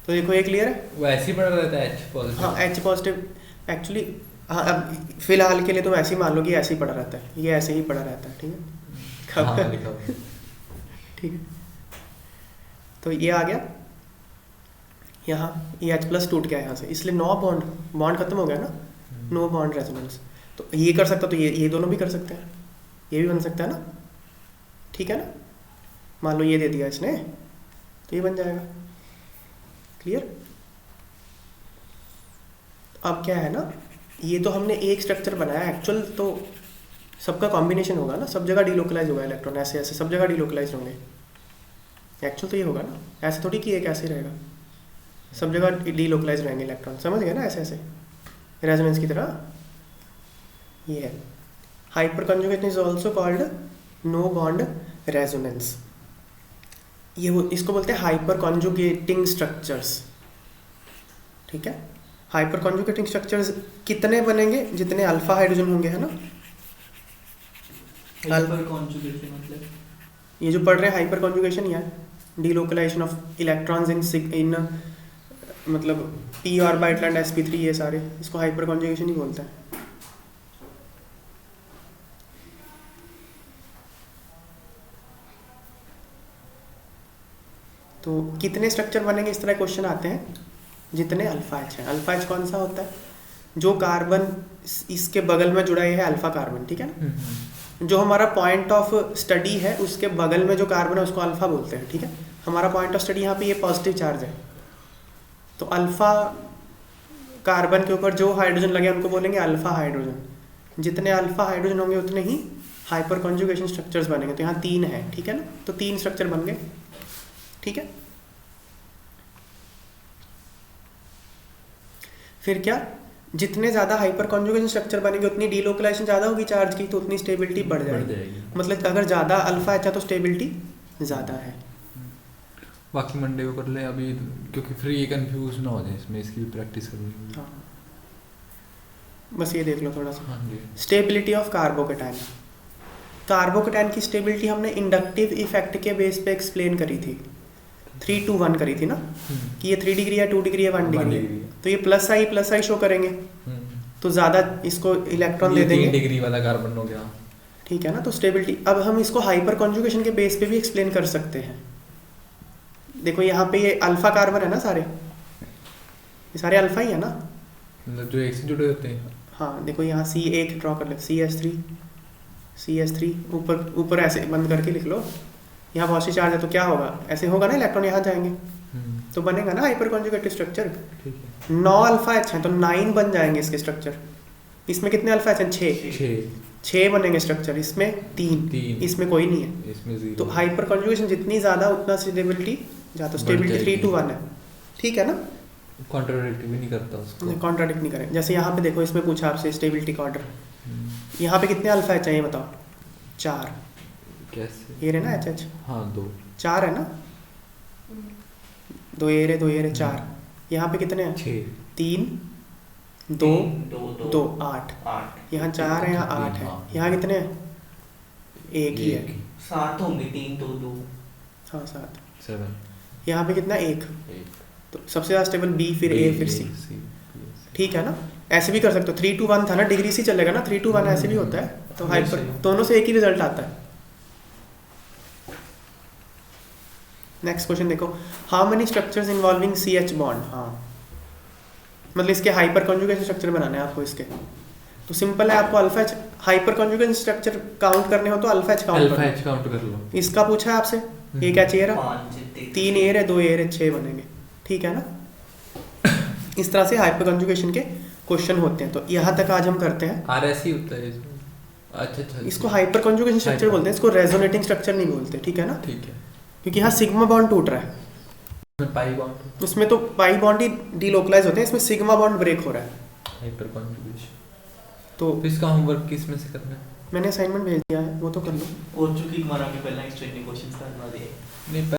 तो देखो ये क्लियर है। वो ऐसे ही पड़ा रहता है H पॉजिटिव। हाँ H पॉजिटिव एक्चुअली, हाँ अब फिलहाल के लिए तुम ऐसे ही मान लो कि ऐसे ही पड़ा रहता है, ये ऐसे ही पड़ा रहता है, ठीक है। हाँ लिखा हुआ है। ठीक है, तो ये आ गया यहाँ, ये H प्लस टूट गया यहाँ से, इसलिए नो बॉन्ड खत्म हो गया ना, नो बॉन्ड रेजोनेंस। तो ये कर सकता, तो ये दोनों भी कर सकते हैं, ये भी बन सकता है ना, ठीक है ना। मान लो ये दे दिया इसने, तो ये बन जाएगा। क्लियर। अब क्या है ना, ये तो हमने एक स्ट्रक्चर बनाया, एक्चुअल तो सबका कॉम्बिनेशन होगा ना, सब जगह डिलोकलाइज होगा इलेक्ट्रॉन, ऐसे ऐसे सब जगह डिलोकलाइज होंगे। एक्चुअल तो ये होगा ना, ऐसे थोड़ी कि एक ऐसे रहेगा, सब जगह डिलोकलाइज रहेंगे इलेक्ट्रॉन, समझ गए ना, ऐसे ऐसे रेजोनेंस की तरह। ये है hyperconjugation is also called no bond resonance. ये वो इसको बोलते हैं हाइपर कॉन्जुगेटिंग स्ट्रक्चर्स, ठीक है। हाइपर कॉन्जुगेटिंग स्ट्रक्चर्स कितने बनेंगे, जितने अल्फा हाइड्रोजन होंगे, है ना। हाइपर कॉन्जुगेशन मतलब ये जो पढ़ रहे हैं हाइपर कॉन्जुगेशन, या डिलोकलाइजेशन ऑफ इलेक्ट्रॉन्स इन मतलब p ऑर्बिटल एंड sp3, ये सारे इसको हाइपर कॉन्जुगेशन ही बोलते हैं। तो कितने स्ट्रक्चर बनेंगे, इस तरह क्वेश्चन आते हैं, जितने अल्फा एच है। अल्फा एच कौन सा होता है, जो कार्बन इसके बगल में जुड़ा है अल्फा कार्बन, ठीक है ना। जो हमारा पॉइंट ऑफ स्टडी है उसके बगल में जो कार्बन है उसको अल्फा बोलते हैं, ठीक है। हमारा पॉइंट ऑफ स्टडी यहाँ पे ये पॉजिटिव चार्ज है, तो अल्फा कार्बन के ऊपर जो हाइड्रोजन लगे उनको बोलेंगे अल्फा हाइड्रोजन। जितने अल्फा हाइड्रोजन होंगे उतने ही हाइपर कॉन्जुगेशन स्ट्रक्चर्स बनेंगे। तो यहाँ 3 है, ठीक है ना, तो 3 स्ट्रक्चर बन गए, ठीक है। फिर क्या, जितने ज़्यादा हाइपर कॉन्जुगेशन स्ट्रक्चर बनेंगे उतनी डीलोकलाइजेशन ज़्यादा होगी चार्ज की, तो उतनी स्टेबिलिटी बढ़ जाएगी। मतलब अगर ज़्यादा अल्फा अच्छा तो स्टेबिलिटी ज़्यादा है। बाकी मंडे को कर ले अभी, क्योंकि फिर ये कंफ्यूज ना हो जाए, इसमें इसकी भी प्रैक्टिस करनी होगी। हाँ, बस ये देख लो थोड़ा सा। हाँ जी। Stability of carbocation. कार्बोकेटाइन की स्टेबिलिटी हमने इंडक्टिव इफेक्ट के बेस पे एक्सप्लेन करी थी, 3 to 1 करी थी ना, कि ये 3 डिग्री है, 2 डिग्री है, 1 डिग्री है। तो ये प्लस आई शो करेंगे, तो ज़्यादा इसको इलेक्ट्रॉन दे देंगे, 3 डिग्री वाला कार्बन हो गया, ठीक है ना। तो स्टेबिलिटी, अब हम इसको हाइपर कॉन्जुगेशन के बेस पे भी एक्सप्लेन कर सकते हैं। देखो यहाँ पे ये अल्फा कार्बन है ना, सारे ये सारे अल्फा ही है ना, मतलब जो एक से जुड़े होते हैं। हाँ देखो यहाँ C1 ड्रॉ कर ले, CH3 ऊपर ऐसे बंद करके लिख लो। यहाँ पॉजिटिव चार्ज है तो क्या होगा, ऐसे होगा ना, इलेक्ट्रॉन यहाँ जाएंगे तो बनेगा ना hyper conjugative structure. 9 alpha H हैं तो 9 बन जाएंगे इसके स्ट्रक्चर। इसमें कितने अल्फा एच हैं, 6 बनेंगे स्ट्रक्चर, इसमें 3, इसमें कोई नहीं है, इसमें 0। तो हाइपर कॉन्जुगेशन जितनी ज़्यादा उतना स्टेबिलिटी ज़्यादा, तो स्टेबिलिटी 3 to 1 है, ठीक है ना। कॉन्ट्राडिक्ट भी नहीं करता उसको, कॉन्ट्राडिक्ट नहीं करें। जैसे यहाँ पे देखो, इसमें पूछा आपसे स्टेबिलिटी का ऑर्डर, यहाँ पे कितने अल्फा एच है ये बताओ, 4। कैसे, ये रहे ना एच, हाँ 2, 4 है ना, 2 ये रहे 4। यहाँ पे कितने हैं, 6, 3 2 8। यहाँ 4 है, यहाँ 8 है, यहाँ कितने हैं, 1 ही है, 7 होंगे, 3 2 2, हाँ 7। 7, यहाँ पे कितना 1, तो सबसे ज़्यादा स्टेबल B, फिर A, फिर C, ठीक है ना। ऐसे भी कर सकते हो, 3 to 1 था ना, डिग्री से चलेगा ना, 3 to 1 ऐसे भी होता है, तो हाइपर दोनों से एक ही रिजल्ट आता है। नेक्स्ट क्वेश्चन देखो, how many structures involving CH bond. हाँ मतलब इसके हाइपर कॉन्जुगेशन स्ट्रक्चर बनाने हैं आपको इसके, तो सिंपल है, आपको alpha H hyper conjugation structure count करने हो तो अल्फा एच काउंट कर लो। इसका पूछा है आपसे, एक एच ए रहा, 3 ए रहे, 2 ए रहे, 6 बनेंगे, ठीक है ना। इस तरह से हाइपर कॉन्जुगेशन के क्वेश्चन होते हैं। तो यहाँ तक आज हम करते हैं। RS ही होता है इसमें, अच्छा इसको हाइपर कॉन्जुगेशन स्ट्रक्चर बोलते हैं, इसको रेजोनेटिंग स्ट्रक्चर नहीं बोलते, ठीक है ना, ठीक है। क्योंकि यहाँ सिग्मा बॉन्ड टूट रहा है, पाई बॉन्ड, उसमें तो पाई बॉन्ड ही डीलोकलाइज होते हैं, इसमें सिग्मा बॉन्ड ब्रेक हो रहा है। हाइपर कॉन्जुगेशन, तो इसका होमवर्क किस में से करना है, मैंने असाइनमेंट भेज दिया है, वो तो कर लो। और चूंकि हमारा के पहला एक्सट्रीम क्वेश्चंस करवा दिए नहीं